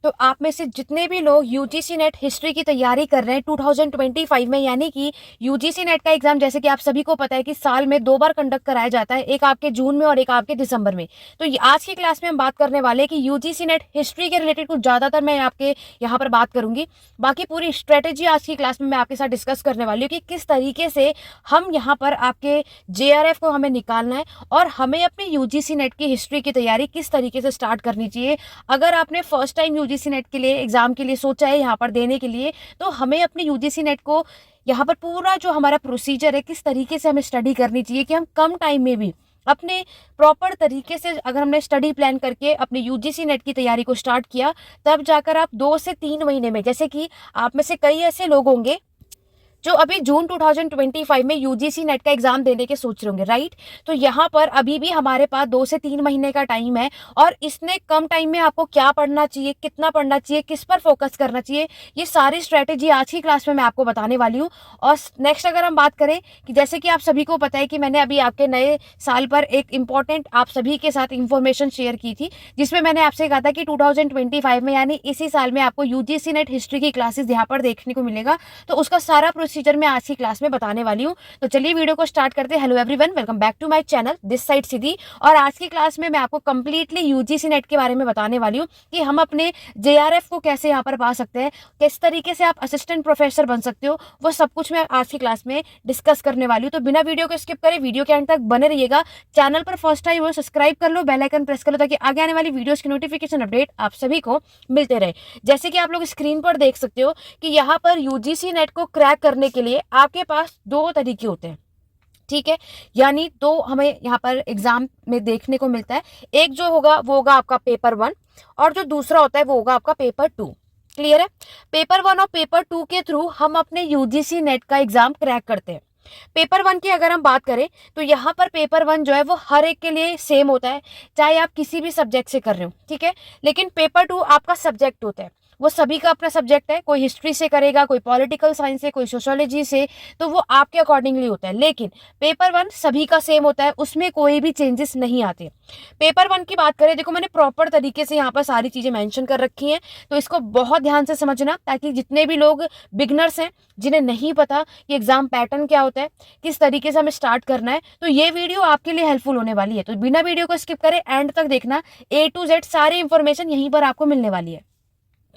तो आप में से जितने भी लोग यूजीसी नेट हिस्ट्री की तैयारी कर रहे हैं 2025 में, यानी कि यूजीसी नेट का एग्जाम जैसे कि आप सभी को पता है कि साल में 2 बार कंडक्ट कराया जाता है, एक आपके जून में और एक आपके दिसंबर में। तो आज की क्लास में हम बात करने वाले हैं कि यूजीसी नेट हिस्ट्री के रिलेटेड कुछ ज़्यादातर मैं आपके यहाँ पर बात करूंगी। बाकी पूरी स्ट्रेटेजी आज की क्लास में मैं आपके साथ डिस्कस करने वाली हूँ कि किस तरीके से हम यहाँ पर आपके जेआरएफ को हमें निकालना है और हमें अपनी यूजीसी नेट की हिस्ट्री की तैयारी किस तरीके से स्टार्ट करनी चाहिए। अगर आपने फर्स्ट टाइम यूजीसी नेट के लिए एग्जाम के लिए सोचा है यहाँ पर देने के लिए, तो हमें अपनी यूजीसी नेट को यहाँ पर पूरा जो हमारा प्रोसीजर है किस तरीके से हमें स्टडी करनी चाहिए कि हम कम टाइम में भी अपने प्रॉपर तरीके से अगर हमने स्टडी प्लान करके अपने यूजीसी नेट की तैयारी को स्टार्ट किया, तब जाकर आप 2 से 3 महीने में, जैसे कि आप में से कई ऐसे लोग होंगे जो अभी जून 2025 में यूजीसी नेट का एग्जाम देने के सोच रहे होंगे, राइट। तो यहाँ पर अभी भी हमारे पास 2 से 3 महीने का टाइम है और इसने कम टाइम में आपको क्या पढ़ना चाहिए, कितना पढ़ना चाहिए, किस पर फोकस करना चाहिए, ये सारी स्ट्रेटेजी आज की क्लास में मैं आपको बताने वाली हूँ। और नेक्स्ट अगर हम बात करें कि जैसे कि आप सभी को पता है कि मैंने अभी आपके नए साल पर एक इम्पॉर्टेंट आप सभी के साथ इंफॉर्मेशन शेयर की थी, जिसमें मैंने आपसे कहा था कि 2025 में यानी इसी साल में आपको यूजीसी नेट हिस्ट्री की क्लासेस यहाँ पर देखने को मिलेगा। तो उसका सारा प्रोसीजर मैं आज की क्लास में बताने वाली हूँ। तो चलिए वीडियो को स्टार्ट करते हैं। Hello everyone, welcome back to my channel, this side Siddhi. और आज की क्लास में मैं आपको कंप्लीटली यूजीसी नेट के बारे में बताने वाली हूँ कि हम अपने जेआरएफ को कैसे यहाँ पर पा सकते हैं, किस तरीके से आप असिस्टेंट प्रोफेसर बन सकते हो, वो सब कुछ मैं आज की क्लास में डिस्कस करने वाली हूँ। तो बिना वीडियो को स्किप करें, वीडियो के एंड तक बने रहिएगा। चैनल पर फर्स्ट टाइम हो सब्सक्राइब कर लो, बेल आइकन प्रेस कर लो ताकि आगे आने वाली वीडियोस की नोटिफिकेशन अपडेट आप सभी को मिलते रहे। जैसे कि आप लोग स्क्रीन पर देख सकते हो कि यहाँ पर यूजीसी नेट को क्रैक करने के लिए आपके पास 2 तरीके होते हैं, ठीक है। यानी दो हमें यहाँ पर एग्जाम में देखने को मिलता है। एक जो होगा वो होगा आपका पेपर 1 और जो दूसरा होता है वो होगा आपका पेपर 2। क्लियर है। पेपर 1 और पेपर 2 के थ्रू हम अपने यूजीसी नेट का एग्जाम क्रैक करते हैं। पेपर 1 की अगर हम बात करें तो यहाँ पर पेपर 1 जो है वो हर एक के लिए सेम होता है, चाहे आप किसी भी सब्जेक्ट से कर रहे हो, ठीक है। लेकिन पेपर 2 आपका सब्जेक्ट होता है, वो सभी का अपना सब्जेक्ट है। कोई हिस्ट्री से करेगा, कोई पॉलिटिकल साइंस से, कोई सोशोलॉजी से, तो वो आपके अकॉर्डिंगली होता है। लेकिन पेपर 1 सभी का सेम होता है, उसमें कोई भी चेंजेस नहीं आते। पेपर 1 की बात करें, देखो मैंने प्रॉपर तरीके से यहाँ पर सारी चीजें मेंशन कर रखी हैं, तो इसको बहुत ध्यान से समझना ताकि जितने भी लोग बिगनर्स हैं, जिन्हें नहीं पता कि एग्जाम पैटर्न क्या होता है, किस तरीके से हमें स्टार्ट करना है, तो ये वीडियो आपके लिए हेल्पफुल होने वाली है। तो बिना वीडियो को स्किप करें, एंड तक देखना। A to Z सारी इंफॉर्मेशन यहीं पर आपको मिलने वाली है।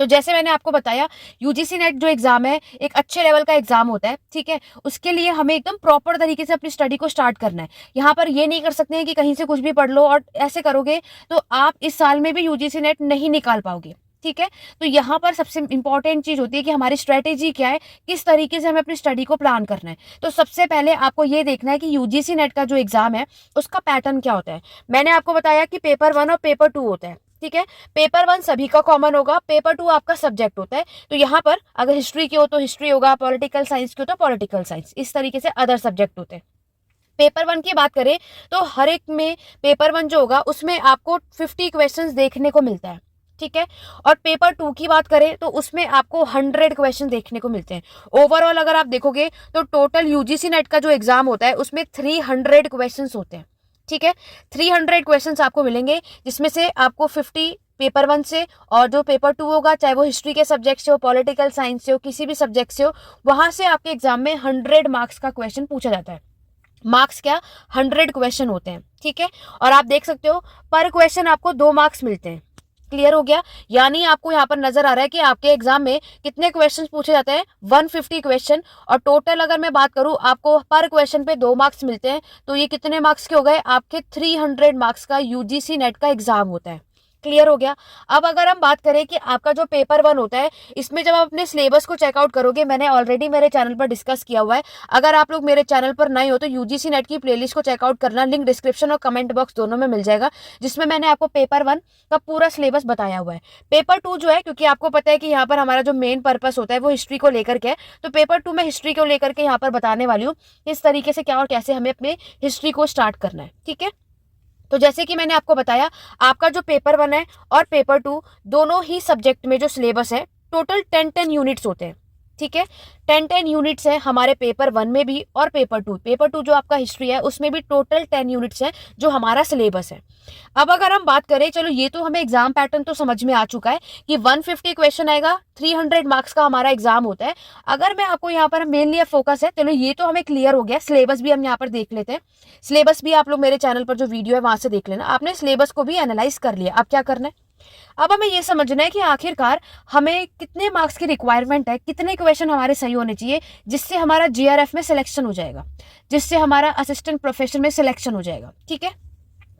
तो जैसे मैंने आपको बताया, यूजीसी नेट जो एग्जाम है एक अच्छे लेवल का एग्जाम होता है, ठीक है। उसके लिए हमें एकदम प्रॉपर तरीके से अपनी स्टडी को स्टार्ट करना है। यहाँ पर ये नहीं कर सकते हैं कि कहीं से कुछ भी पढ़ लो, और ऐसे करोगे तो आप इस साल में भी यूजीसी नेट नहीं निकाल पाओगे, ठीक है। तो यहाँ पर सबसे इंपॉर्टेंट चीज होती है कि हमारी स्ट्रेटेजी क्या है, किस तरीके से हमें अपनी स्टडी को प्लान करना है। तो सबसे पहले आपको ये देखना है कि यूजीसी नेट का जो एग्जाम है उसका पैटर्न क्या होता है। मैंने आपको बताया कि पेपर 1 और पेपर 2 होता है, ठीक है। पेपर 1 सभी का कॉमन होगा, पेपर 2 आपका सब्जेक्ट होता है। तो यहाँ पर अगर हिस्ट्री की हो तो हिस्ट्री होगा, पॉलिटिकल साइंस की हो तो पॉलिटिकल साइंस, इस तरीके से अदर सब्जेक्ट होते हैं। पेपर 1 की बात करें तो हर एक में पेपर 1 जो होगा उसमें आपको 50 क्वेश्चंस देखने को मिलता है, ठीक है। और पेपर 2 की बात करें तो उसमें आपको 100 क्वेश्चन देखने को मिलते हैं। ओवरऑल अगर आप देखोगे तो टोटल यूजीसी नेट का जो एग्जाम होता है उसमें 300 क्वेश्चन होते हैं, ठीक है। 300 क्वेश्चंस आपको मिलेंगे, जिसमें से आपको 50 पेपर 1 से, और जो पेपर 2 होगा चाहे वो हिस्ट्री के सब्जेक्ट से हो, पॉलिटिकल साइंस से हो, किसी भी सब्जेक्ट से हो, वहां से आपके एग्जाम में 100 मार्क्स का क्वेश्चन पूछा जाता है। मार्क्स क्या, 100 क्वेश्चन होते हैं, ठीक है। और आप देख सकते हो पर क्वेश्चन आपको 2 मार्क्स मिलते हैं। क्लियर हो गया। यानी आपको यहाँ पर नजर आ रहा है कि आपके एग्जाम में कितने क्वेश्चंस पूछे जाते हैं, 150 क्वेश्चन। और टोटल अगर मैं बात करूं आपको पर क्वेश्चन पे 2 मार्क्स मिलते हैं, तो ये कितने मार्क्स के हो गए, आपके 300 मार्क्स का यूजीसी नेट का एग्जाम होता है। क्लियर हो गया। अब अगर हम बात करें कि आपका जो पेपर 1 होता है, इसमें जब आप अपने सिलेबस को चेकआउट करोगे, मैंने ऑलरेडी मेरे चैनल पर डिस्कस किया हुआ है। अगर आप लोग मेरे चैनल पर नए हो तो यूजीसी नेट की प्लेलिस्ट को चेकआउट करना, लिंक डिस्क्रिप्शन और कमेंट बॉक्स दोनों में मिल जाएगा, जिसमें मैंने आपको पेपर 1 का पूरा सिलेबस बताया हुआ है। पेपर 2 जो है, क्योंकि आपको पता है कि यहाँ पर हमारा जो मेन पर्पस होता है वो हिस्ट्री को लेकर के है, तो पेपर 2 में हिस्ट्री को लेकर के यहाँ पर बताने वाली हूँ इस तरीके से क्या और कैसे हमें अपने हिस्ट्री को स्टार्ट करना है, ठीक है। तो जैसे कि मैंने आपको बताया, आपका जो पेपर 1 है और पेपर 2 दोनों ही सब्जेक्ट में जो सिलेबस है टोटल 10 यूनिट्स होते हैं, ठीक है। 10 यूनिट्स है हमारे पेपर 1 में भी और पेपर टू जो आपका हिस्ट्री है उसमें भी टोटल 10 यूनिट्स है जो हमारा सिलेबस है। अब अगर हम बात करें, चलो ये तो हमें एग्जाम पैटर्न तो समझ में आ चुका है कि 150 क्वेश्चन आएगा, 300 मार्क्स का हमारा एग्जाम होता है। अगर मैं आपको यहाँ पर मेनली फोकस है, चलो ये तो हमें क्लियर हो गया। सिलेबस भी हम यहाँ पर देख लेते हैं। सिलेबस भी आप लोग मेरे चैनल पर जो वीडियो है वहां से देख लेना। आपने सिलेबस को भी एनालाइज कर लिया। अब क्या करना है, अब हमें ये समझना है कि आखिरकार हमें कितने मार्क्स की रिक्वायरमेंट है, कितने क्वेश्चन हमारे सही होने चाहिए जिससे हमारा जीआरएफ में सिलेक्शन हो जाएगा, जिससे हमारा असिस्टेंट प्रोफेसर में सिलेक्शन हो जाएगा। ठीक है,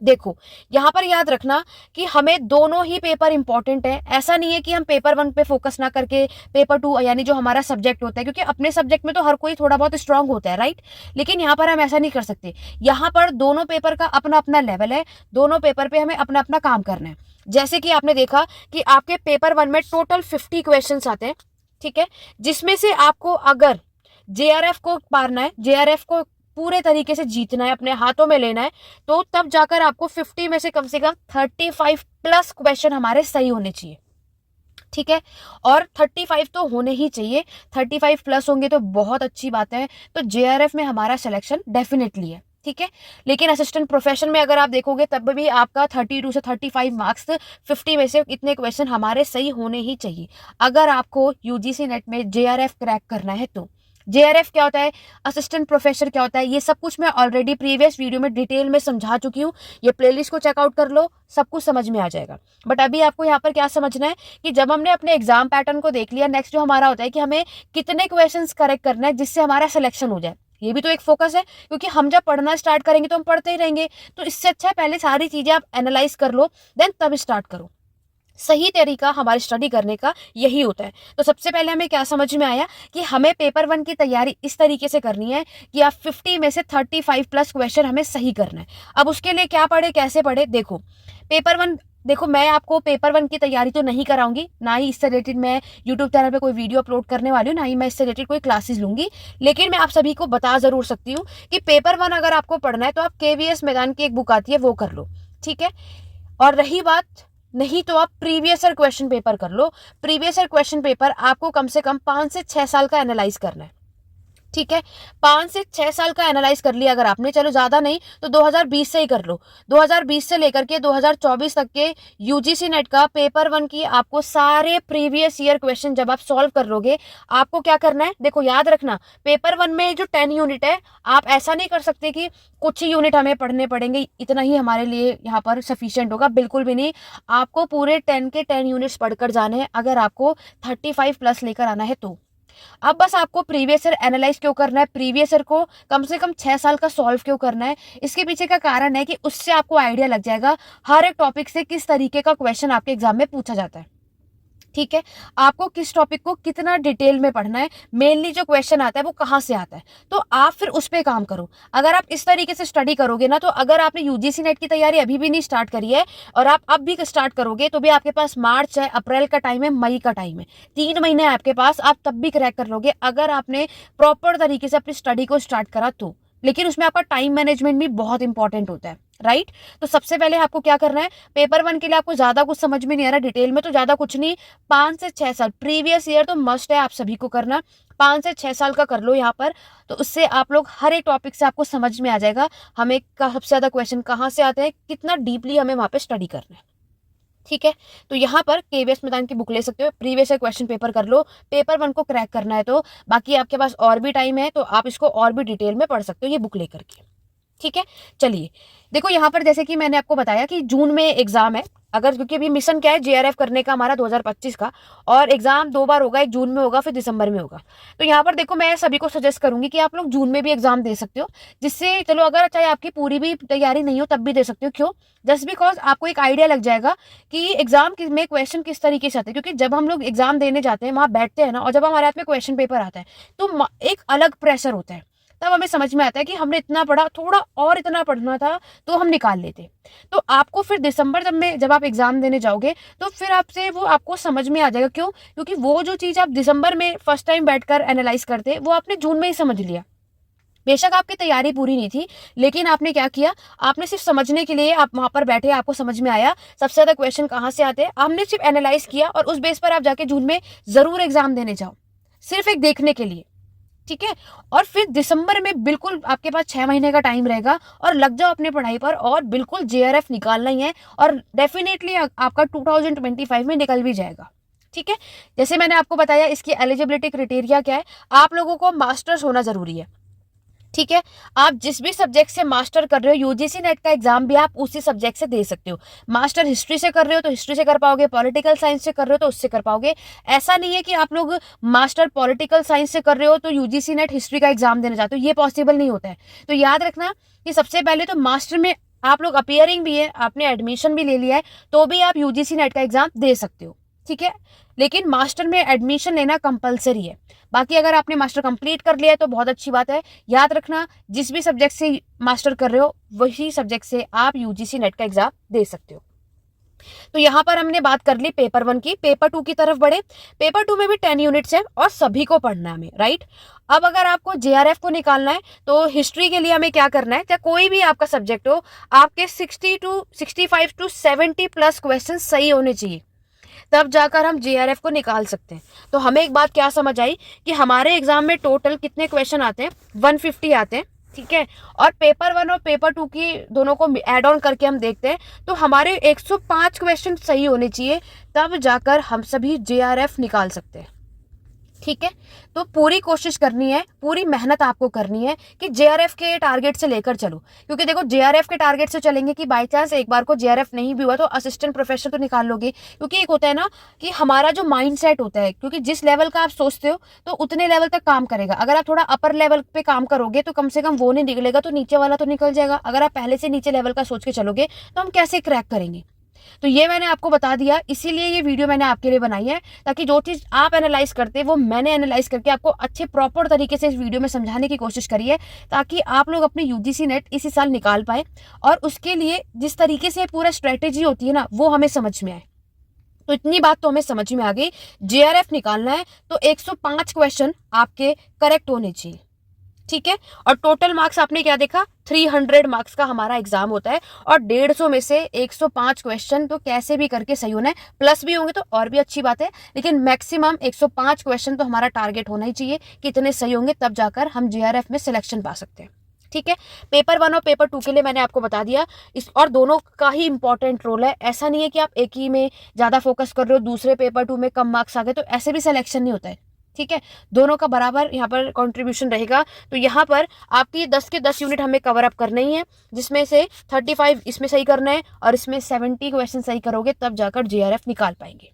देखो यहाँ पर याद रखना कि हमें दोनों ही पेपर इंपॉर्टेंट है। ऐसा नहीं है कि हम पेपर 1 पे फोकस ना करके पेपर 2 यानी जो हमारा सब्जेक्ट होता है, क्योंकि अपने सब्जेक्ट में तो हर कोई थोड़ा बहुत स्ट्रांग होता है, राइट। लेकिन यहाँ पर हम ऐसा नहीं कर सकते। यहाँ पर दोनों पेपर का अपना अपना लेवल है, दोनों पेपर पे हमें अपना अपना काम करना है। जैसे कि आपने देखा कि आपके पेपर 1 में टोटल 50 क्वेश्चन आते हैं, ठीक है, जिसमें से आपको अगर जेआरएफ को पारना है, जेआरएफ को पूरे तरीके से जीतना है, अपने हाथों में लेना है, तो तब जाकर आपको 50 में से कम 35 प्लस क्वेश्चन हमारे सही होने चाहिए। ठीक है, और 35 तो होने ही चाहिए। 35 प्लस होंगे तो बहुत अच्छी बात है, तो जेआरएफ में हमारा सिलेक्शन डेफिनेटली है। ठीक है, लेकिन असिस्टेंट प्रोफेशन में अगर आप देखोगे तब भी आपका 32 से 35 मार्क्स, 50 में से इतने क्वेश्चन हमारे सही होने ही चाहिए अगर आपको यूजीसी नेट में जेआरएफ क्रैक करना है। तो जेआरएफ क्या होता है, असिस्टेंट प्रोफेसर क्या होता है, ये सब कुछ मैं ऑलरेडी प्रीवियस वीडियो में डिटेल में समझा चुकी हूँ। ये प्लेलिस्ट को चेकआउट कर लो, सब कुछ समझ में आ जाएगा। बट अभी आपको यहाँ पर क्या समझना है कि जब हमने अपने एग्जाम पैटर्न को देख लिया, नेक्स्ट जो हमारा होता है कि हमें कितने क्वेश्चंस करेक्ट करना है जिससे हमारा सिलेक्शन हो जाए। ये भी तो एक फोकस है, क्योंकि हम जब पढ़ना स्टार्ट करेंगे तो हम पढ़ते ही रहेंगे। तो इससे अच्छा है पहले सारी चीजें आप एनालाइज कर लो, देन तब स्टार्ट करो। सही तरीका हमारी स्टडी करने का यही होता है। तो सबसे पहले हमें क्या समझ में आया कि हमें पेपर 1 की तैयारी इस तरीके से करनी है कि आप 50 में से 35 प्लस क्वेश्चन हमें सही करना है। अब उसके लिए क्या पढ़े, कैसे पढ़े, देखो पेपर 1, देखो मैं आपको पेपर 1 की तैयारी तो नहीं कराऊंगी, ना ही इससे रिलेटेड मैं यूट्यूब चैनल पे कोई वीडियो अपलोड करने वाली हूँ, ना ही मैं इससे रिलेटेड कोई क्लासेस लूंगी। लेकिन मैं आप सभी को बता जरूर सकती हूँ कि पेपर 1 अगर आपको पढ़ना है तो आप केवीएस मैदान की एक बुक आती है वो कर लो। ठीक है, और रही बात, नहीं तो आप प्रीवियस ईयर क्वेश्चन पेपर कर लो। प्रीवियस ईयर क्वेश्चन पेपर आपको कम से कम 5 से 6 साल का एनालाइज करना है। ठीक है, 5 से 6 साल का एनालाइज कर लिया अगर आपने, चलो ज्यादा नहीं तो 2020 से ही कर लो। 2020 से लेकर के 2024 तक के यूजीसी नेट का पेपर 1 की आपको सारे प्रीवियस ईयर क्वेश्चन जब आप सॉल्व कर लोगे, आपको क्या करना है, देखो याद रखना पेपर 1 में जो 10 यूनिट है, आप ऐसा नहीं कर सकते कि कुछ ही यूनिट हमें पढ़ने पड़ेंगे, इतना ही हमारे लिए यहाँ पर सफिशियंट होगा, बिल्कुल भी नहीं। आपको पूरे 10 के 10 यूनिट्स पढ़कर जाने हैं अगर आपको 35 प्लस लेकर आना है तो। अब बस आपको प्रीवियस ईयर एनालाइज क्यों करना है, प्रीवियस ईयर को कम से कम 6 साल का सॉल्व क्यों करना है, इसके पीछे का कारण है कि उससे आपको आइडिया लग जाएगा हर एक टॉपिक से किस तरीके का क्वेश्चन आपके एग्जाम में पूछा जाता है। ठीक है, आपको किस टॉपिक को कितना डिटेल में पढ़ना है, मेनली जो क्वेश्चन आता है वो कहाँ से आता है, तो आप फिर उस पर काम करो। अगर आप इस तरीके से स्टडी करोगे ना, तो अगर आपने यूजीसी नेट की तैयारी अभी भी नहीं स्टार्ट करी है और आप अब भी स्टार्ट करोगे तो भी आपके पास मार्च है, अप्रैल का टाइम है, मई का टाइम है, 3 महीने आपके पास, आप तब भी क्रैक कर लोगे अगर आपने प्रॉपर तरीके से अपनी स्टडी को स्टार्ट करा तो। लेकिन उसमें आपका टाइम मैनेजमेंट भी बहुत इंपॉर्टेंट होता है, राइट। तो सबसे पहले आपको क्या करना है, पेपर 1 के लिए आपको ज्यादा कुछ समझ में नहीं आ रहा डिटेल में, तो ज्यादा कुछ नहीं, 5 से 6 साल प्रीवियस ईयर तो मस्ट है आप सभी को करना, 5 से 6 साल का कर लो यहाँ पर। तो उससे आप लोग हर एक टॉपिक से आपको समझ में आ जाएगा हमें सबसे ज्यादा क्वेश्चन कहाँ से आते हैं, कितना डीपली हमें वहां पे स्टडी करना है। ठीक है, तो यहाँ पर केवीएस मैदान की बुक ले सकते हो, प्रीवियस ईयर क्वेश्चन पेपर कर लो, पेपर 1 को क्रैक करना है तो। बाकी आपके पास और भी टाइम है तो आप इसको और भी डिटेल में पढ़ सकते हो ये बुक लेकर के। ठीक है, चलिए देखो यहाँ पर जैसे कि मैंने आपको बताया कि जून में एग्जाम है, अगर क्योंकि अभी मिशन क्या है जेआरएफ करने का हमारा 2025 का, और एग्जाम 2 बार होगा, एक जून में होगा फिर दिसंबर में होगा। तो यहाँ पर देखो मैं सभी को सजेस्ट करूंगी कि आप लोग जून में भी एग्जाम दे सकते हो, जिससे चलो अगर चाहे आपकी पूरी भी तैयारी नहीं हो तब भी दे सकते हो। क्यों, जस्ट बिकॉज आपको एक आइडिया लग जाएगा कि एग्जाम में क्वेश्चन किस तरीके से आते हैं। क्योंकि जब हम लोग एग्जाम देने जाते हैं, वहां बैठते हैं ना, और जब हमारे हाथ में क्वेश्चन पेपर आता है तो एक अलग प्रेशर होता है, तब हमें समझ में आता है कि हमने इतना पढ़ा, थोड़ा और इतना पढ़ना था तो हम निकाल लेते। तो आपको फिर दिसंबर जब आप एग्जाम देने जाओगे तो फिर आपसे वो आपको समझ में आ जाएगा। क्यों, क्योंकि वो जो चीज आप दिसंबर में फर्स्ट टाइम बैठकर एनालाइज करते वो आपने जून में ही समझ लिया। बेशक आपकी तैयारी पूरी नहीं थी, लेकिन आपने क्या किया, आपने सिर्फ समझने के लिए आप वहां पर बैठे, आपको समझ में आया सबसे ज्यादा क्वेश्चन कहाँ से आते हैं, आपने सिर्फ एनालाइज किया और उस बेस पर आप जाके जून में जरूर एग्जाम देने जाओ। सिर्फ एक देखने के लिए, ठीक है। और फिर दिसंबर में बिल्कुल आपके पास 6 महीने का टाइम रहेगा और लग जाओ अपने पढ़ाई पर और बिल्कुल जेआरएफ निकालना ही है और डेफिनेटली आपका 2025 में निकल भी जाएगा, ठीक है। जैसे मैंने आपको बताया इसकी एलिजिबिलिटी क्राइटेरिया क्या है, आप लोगों को मास्टर्स होना जरूरी है, ठीक है। आप जिस भी सब्जेक्ट से मास्टर कर रहे हो, यूजीसी नेट का एग्जाम भी आप उसी सब्जेक्ट से दे सकते हो। मास्टर हिस्ट्री से कर रहे हो तो हिस्ट्री से कर पाओगे, पॉलिटिकल साइंस से कर रहे हो तो उससे कर पाओगे। ऐसा नहीं है कि आप लोग मास्टर पॉलिटिकल साइंस से कर रहे हो तो यूजीसी नेट हिस्ट्री का एग्जाम देना चाहते हो, ये पॉसिबल नहीं होता है। तो याद रखना कि सबसे पहले तो मास्टर में आप लोग अपियरिंग भी है, आपने एडमिशन भी ले लिया है, तो भी आप यूजीसी नेट का एग्जाम दे सकते हो, ठीक है। लेकिन मास्टर में एडमिशन लेना कंपलसरी है। बाकी अगर आपने मास्टर कंप्लीट कर लिया है तो बहुत अच्छी बात है। याद रखना जिस भी सब्जेक्ट से मास्टर कर रहे हो वही सब्जेक्ट से आप यूजीसी नेट का एग्जाम दे सकते हो। तो यहाँ पर हमने बात कर ली पेपर 1 की। पेपर 2 की तरफ बढ़े। पेपर 2 में भी 10 यूनिट्स है और सभी को पढ़ना है हमें, राइट। अब अगर आपको जेआरएफ को निकालना है तो हिस्ट्री के लिए हमें क्या करना है, चाहे कोई भी आपका सब्जेक्ट हो, आपके 65 टू 70 प्लस क्वेश्चन सही होने चाहिए, तब जाकर हम जेआरएफ को निकाल सकते हैं। तो हमें एक बात क्या समझ आई कि हमारे एग्जाम में टोटल कितने क्वेश्चन आते हैं, 150 आते हैं, ठीक है। और पेपर 1 और पेपर 2 की दोनों को ऐड ऑन करके हम देखते हैं तो हमारे 105 क्वेश्चन सही होने चाहिए, तब जाकर हम सभी जेआरएफ निकाल सकते हैं, ठीक है। तो पूरी कोशिश करनी है, पूरी मेहनत आपको करनी है कि जेआरएफ के टारगेट से लेकर चलो। क्योंकि देखो जेआरएफ के टारगेट से चलेंगे कि बाय चांस एक बार को जेआरएफ नहीं भी हुआ तो असिस्टेंट प्रोफेसर तो निकाल लोगे। क्योंकि एक होता है ना कि हमारा जो माइंड सेट होता है, क्योंकि जिस लेवल का आप सोचते हो तो उतने लेवल तक काम करेगा। अगर आप थोड़ा अपर लेवल पे काम करोगे तो कम से कम वो नहीं निकलेगा तो नीचे वाला तो निकल जाएगा। अगर आप पहले से नीचे लेवल का सोच के चलोगे तो हम कैसे क्रैक करेंगे। तो ये मैंने आपको बता दिया, इसीलिए ये वीडियो मैंने आपके लिए बनाई है, ताकि जो चीज़ आप एनालाइज करते हैं वो मैंने एनालाइज करके आपको अच्छे प्रॉपर तरीके से इस वीडियो में समझाने की कोशिश करी है, ताकि आप लोग अपने यूजीसी नेट इसी साल निकाल पाए। और उसके लिए जिस तरीके से पूरा स्ट्रेटेजी होती है ना, वो हमें समझ में आए। तो इतनी बात तो हमें समझ में आ गई, जेआरएफ निकालना है तो 105 क्वेश्चन आपके करेक्ट होने चाहिए, ठीक है। और टोटल मार्क्स आपने क्या देखा, 300 मार्क्स का हमारा एग्जाम होता है और 150 में से 105 क्वेश्चन तो कैसे भी करके सही होना है। प्लस भी होंगे तो और भी अच्छी बात है, लेकिन मैक्सिमम 105 क्वेश्चन तो हमारा टारगेट होना ही चाहिए। कितने सही होंगे तब जाकर हम जेआरएफ में सिलेक्शन पा सकते हैं, ठीक है। पेपर 1 और पेपर 2 के लिए मैंने आपको बता दिया इस, और दोनों का ही इंपॉर्टेंट रोल है। ऐसा नहीं है कि आप एक ही में ज्यादा फोकस कर रहे हो, दूसरे पेपर 2 में कम मार्क्स आ गए तो ऐसे भी सिलेक्शन नहीं होता है, ठीक है। दोनों का बराबर यहाँ पर कंट्रीब्यूशन रहेगा। तो यहाँ पर आपकी 10 के 10 यूनिट हमें कवर अप करना ही है, जिसमें से 35 इसमें सही करना है और इसमें 70 क्वेश्चन सही करोगे तब जाकर जेआरएफ निकाल पाएंगे,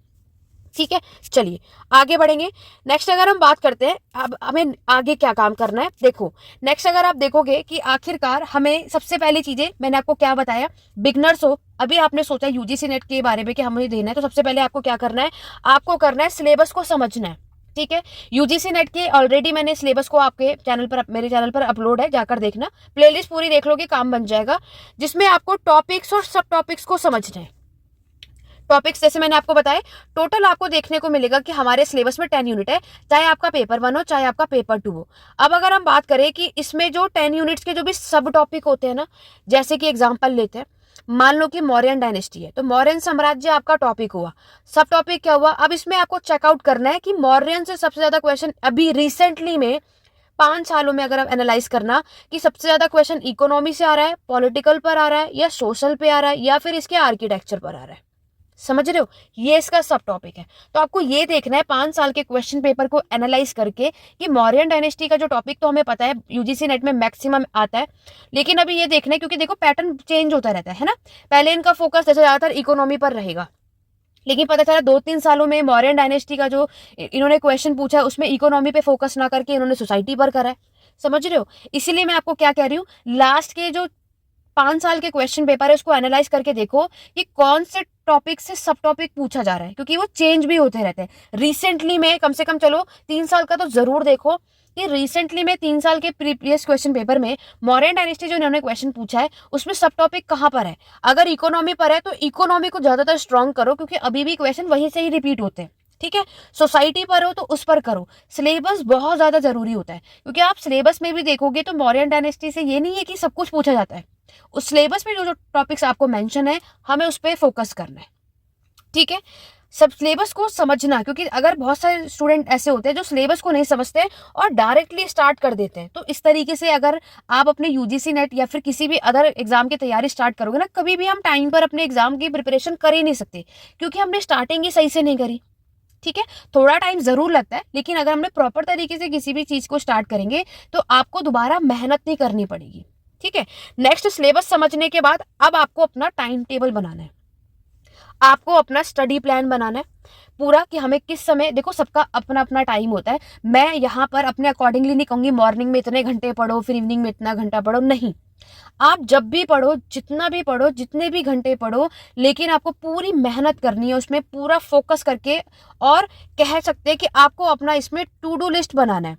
ठीक है। चलिए आगे बढ़ेंगे। नेक्स्ट अगर हम बात करते हैं अब हमें आगे क्या काम करना है, देखो नेक्स्ट अगर आप देखोगे कि आखिरकार हमें सबसे पहली चीजें मैंने आपको क्या बताया, बिगनर्स हो, अभी आपने सोचा यूजीसी नेट के बारे में कि हमें देना है, तो सबसे पहले आपको क्या करना है, आपको करना है सिलेबस को समझना है, ठीक है। यूजीसी नेट के ऑलरेडी मैंने सिलेबस को आपके चैनल पर, मेरे चैनल पर अपलोड है, जाकर देखना, प्लेलिस्ट पूरी देख लोगे काम बन जाएगा, जिसमें आपको टॉपिक्स और सब टॉपिक्स को समझना है। टॉपिक्स जैसे मैंने आपको बताया, टोटल आपको देखने को मिलेगा कि हमारे सिलेबस में 10 यूनिट है, चाहे आपका पेपर 1 हो चाहे आपका पेपर 2 हो। अब अगर हम बात करें कि इसमें जो 10 यूनिट्स के जो भी सब टॉपिक होते हैं ना, जैसे कि एग्जांपल लेते हैं, मान लो कि मौर्यन डायनेस्टी है तो मौर्यन साम्राज्य आपका टॉपिक हुआ, सब टॉपिक क्या हुआ। अब इसमें आपको चेकआउट करना है कि मौर्यन से सबसे ज्यादा क्वेश्चन अभी रिसेंटली में 5 सालों में अगर आप एनालाइज करना कि सबसे ज्यादा क्वेश्चन इकोनॉमी से आ रहा है, पॉलिटिकल पर आ रहा है, या सोशल पे आ रहा है, या फिर इसके आर्किटेक्चर पर आ रहा है। समझ रहे हो, ये इसका सब टॉपिक है। तो आपको ये देखना है 5 साल के क्वेश्चन पेपर को एनालाइज करके कि मौर्यन डायनेस्टी का जो टॉपिक तो हमें पता है यूजीसी नेट में मैक्सिमम आता है, लेकिन अभी ये देखना है क्योंकि देखो पैटर्न चेंज होता रहता है ना। पहले इनका फोकस जैसे ज्यादातर इकोनॉमी पर रहेगा, लेकिन पता चला 2-3 सालों में मौर्यन डायनेस्टी का जो इन्होंने क्वेश्चन पूछा है उसमें इकोनॉमी पे फोकस ना करके इन्होंने सोसाइटी पर करा है। समझ रहे हो, इसीलिए मैं आपको क्या कह रही हूँ, लास्ट के जो 5 साल के क्वेश्चन पेपर है उसको एनालाइज करके देखो कि कौन से टॉपिक से सब टॉपिक पूछा जा रहा है, क्योंकि वो चेंज भी होते रहते हैं। रिसेंटली में कम से कम चलो 3 साल का तो जरूर देखो कि रिसेंटली में 3 साल के प्रीवियस क्वेश्चन पेपर में मौर्यन डायनेस्टी जो इन्होंने क्वेश्चन पूछा है उसमें सब टॉपिक कहाँ पर है। अगर इकोनॉमी पर है तो इकोनॉमी को ज्यादातर स्ट्रॉन्ग करो, क्योंकि अभी भी क्वेश्चन वहीं से ही रिपीट होते हैं, ठीक है। सोसाइटी पर हो तो उस पर करो। सिलेबस बहुत ज्यादा जरूरी होता है, क्योंकि आप सिलेबस में भी देखोगे तो मौर्यन डायनेस्टी से ये नहीं है कि सब कुछ पूछा जाता है। उस सिलेबस में जो जो टॉपिक्स आपको मेंशन है हमें उस पर फोकस करना है, ठीक है। सब सिलेबस को समझना, क्योंकि अगर बहुत सारे स्टूडेंट ऐसे होते हैं जो सिलेबस को नहीं समझते और डायरेक्टली स्टार्ट कर देते हैं, तो इस तरीके से अगर आप अपने यूजीसी नेट या फिर किसी भी अदर एग्जाम की तैयारी स्टार्ट करोगे ना, कभी भी हम टाइम पर अपने एग्जाम की प्रिपरेशन कर ही नहीं सकते, क्योंकि हमने स्टार्टिंग ही सही से नहीं करी। ठीक है, थोड़ा टाइम जरूर लगता है, लेकिन अगर हमने प्रॉपर तरीके से किसी भी चीज को स्टार्ट करेंगे तो आपको दोबारा मेहनत नहीं करनी पड़ेगी। ठीक है, नेक्स्ट सिलेबस समझने के बाद अब आपको अपना टाइम टेबल बनाना है, आपको अपना स्टडी प्लान बनाना है पूरा, कि हमें किस समय, देखो सबका अपना अपना टाइम होता है। मैं यहाँ पर अपने अकॉर्डिंगली नहीं कहूंगी मॉर्निंग में इतने घंटे पढ़ो फिर इवनिंग में इतना घंटा पढ़ो, नहीं। आप जब भी पढ़ो, जितना भी पढ़ो, जितने भी घंटे पढ़ो, लेकिन आपको पूरी मेहनत करनी है उसमें, पूरा फोकस करके। और कह सकते हैं कि आपको अपना इसमें टू डू लिस्ट बनाना है,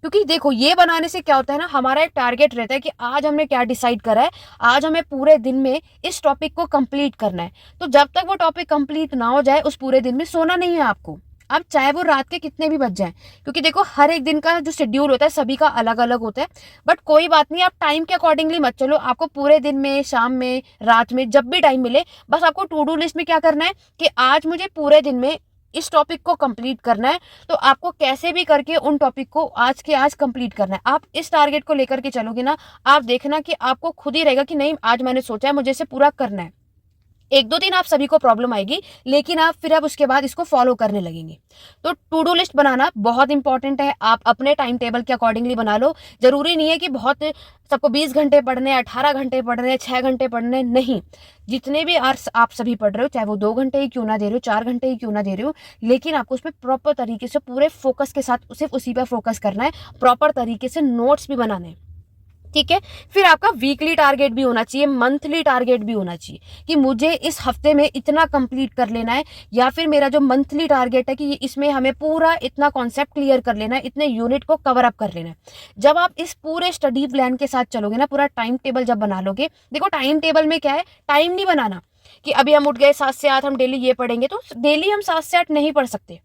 क्योंकि देखो ये बनाने से क्या होता है ना, हमारा एक टारगेट रहता है कि आज हमने क्या डिसाइड करा है, आज हमें पूरे दिन में इस टॉपिक को कंप्लीट करना है। तो जब तक वो टॉपिक कंप्लीट ना हो जाए, उस पूरे दिन में सोना नहीं है आपको। अब चाहे वो रात के कितने भी बज जाए, क्योंकि देखो हर एक दिन का जो शेड्यूल होता है सभी का अलग अलग होता है। बट कोई बात नहीं, आप टाइम के अकॉर्डिंगली मत चलो, आपको पूरे दिन में, शाम में, रात में, जब भी टाइम मिले, बस आपको टू डू लिस्ट में क्या करना है कि आज मुझे पूरे दिन में इस टॉपिक को कंप्लीट करना है। तो आपको कैसे भी करके उन टॉपिक को आज के आज कंप्लीट करना है। आप इस टारगेट को लेकर के चलोगे ना, आप देखना कि आपको खुद ही रहेगा कि नहीं, आज मैंने सोचा है मुझे इसे पूरा करना है। एक दो दिन आप सभी को प्रॉब्लम आएगी, लेकिन आप फिर अब उसके बाद इसको फॉलो करने लगेंगे। तो टू डू लिस्ट बनाना बहुत इंपॉर्टेंट है, आप अपने टाइम टेबल के अकॉर्डिंगली बना लो। जरूरी नहीं है कि बहुत सबको 20 घंटे पढ़ने, 18 घंटे पढ़ने, 6 घंटे पढ़ने, नहीं। जितने भी आवर्स आप सभी पढ़ रहे हो, चाहे वो 2 घंटे ही क्यों ना दे रहे हो, 4 घंटे ही क्यों ना दे रहे हो, लेकिन आपको उसमें प्रॉपर तरीके से पूरे फोकस के साथ सिर्फ उसी पर फोकस करना है, प्रॉपर तरीके से नोट्स भी बनाने हैं। ठीक है, फिर आपका वीकली टारगेट भी होना चाहिए, मंथली टारगेट भी होना चाहिए कि मुझे इस हफ्ते में इतना कंप्लीट कर लेना है, या फिर मेरा जो मंथली टारगेट है कि इसमें हमें पूरा इतना कॉन्सेप्ट क्लियर कर लेना है, इतने यूनिट को कवर अप कर लेना है। जब आप इस पूरे स्टडी प्लान के साथ चलोगे ना, पूरा टाइम टेबल जब बना लोगे, देखो टाइम टेबल में क्या है, टाइम नहीं बनाना कि अभी हम उठ गए 7 से 8 हम डेली ये पढ़ेंगे, तो डेली हम 7 से 8 नहीं पढ़ सकते।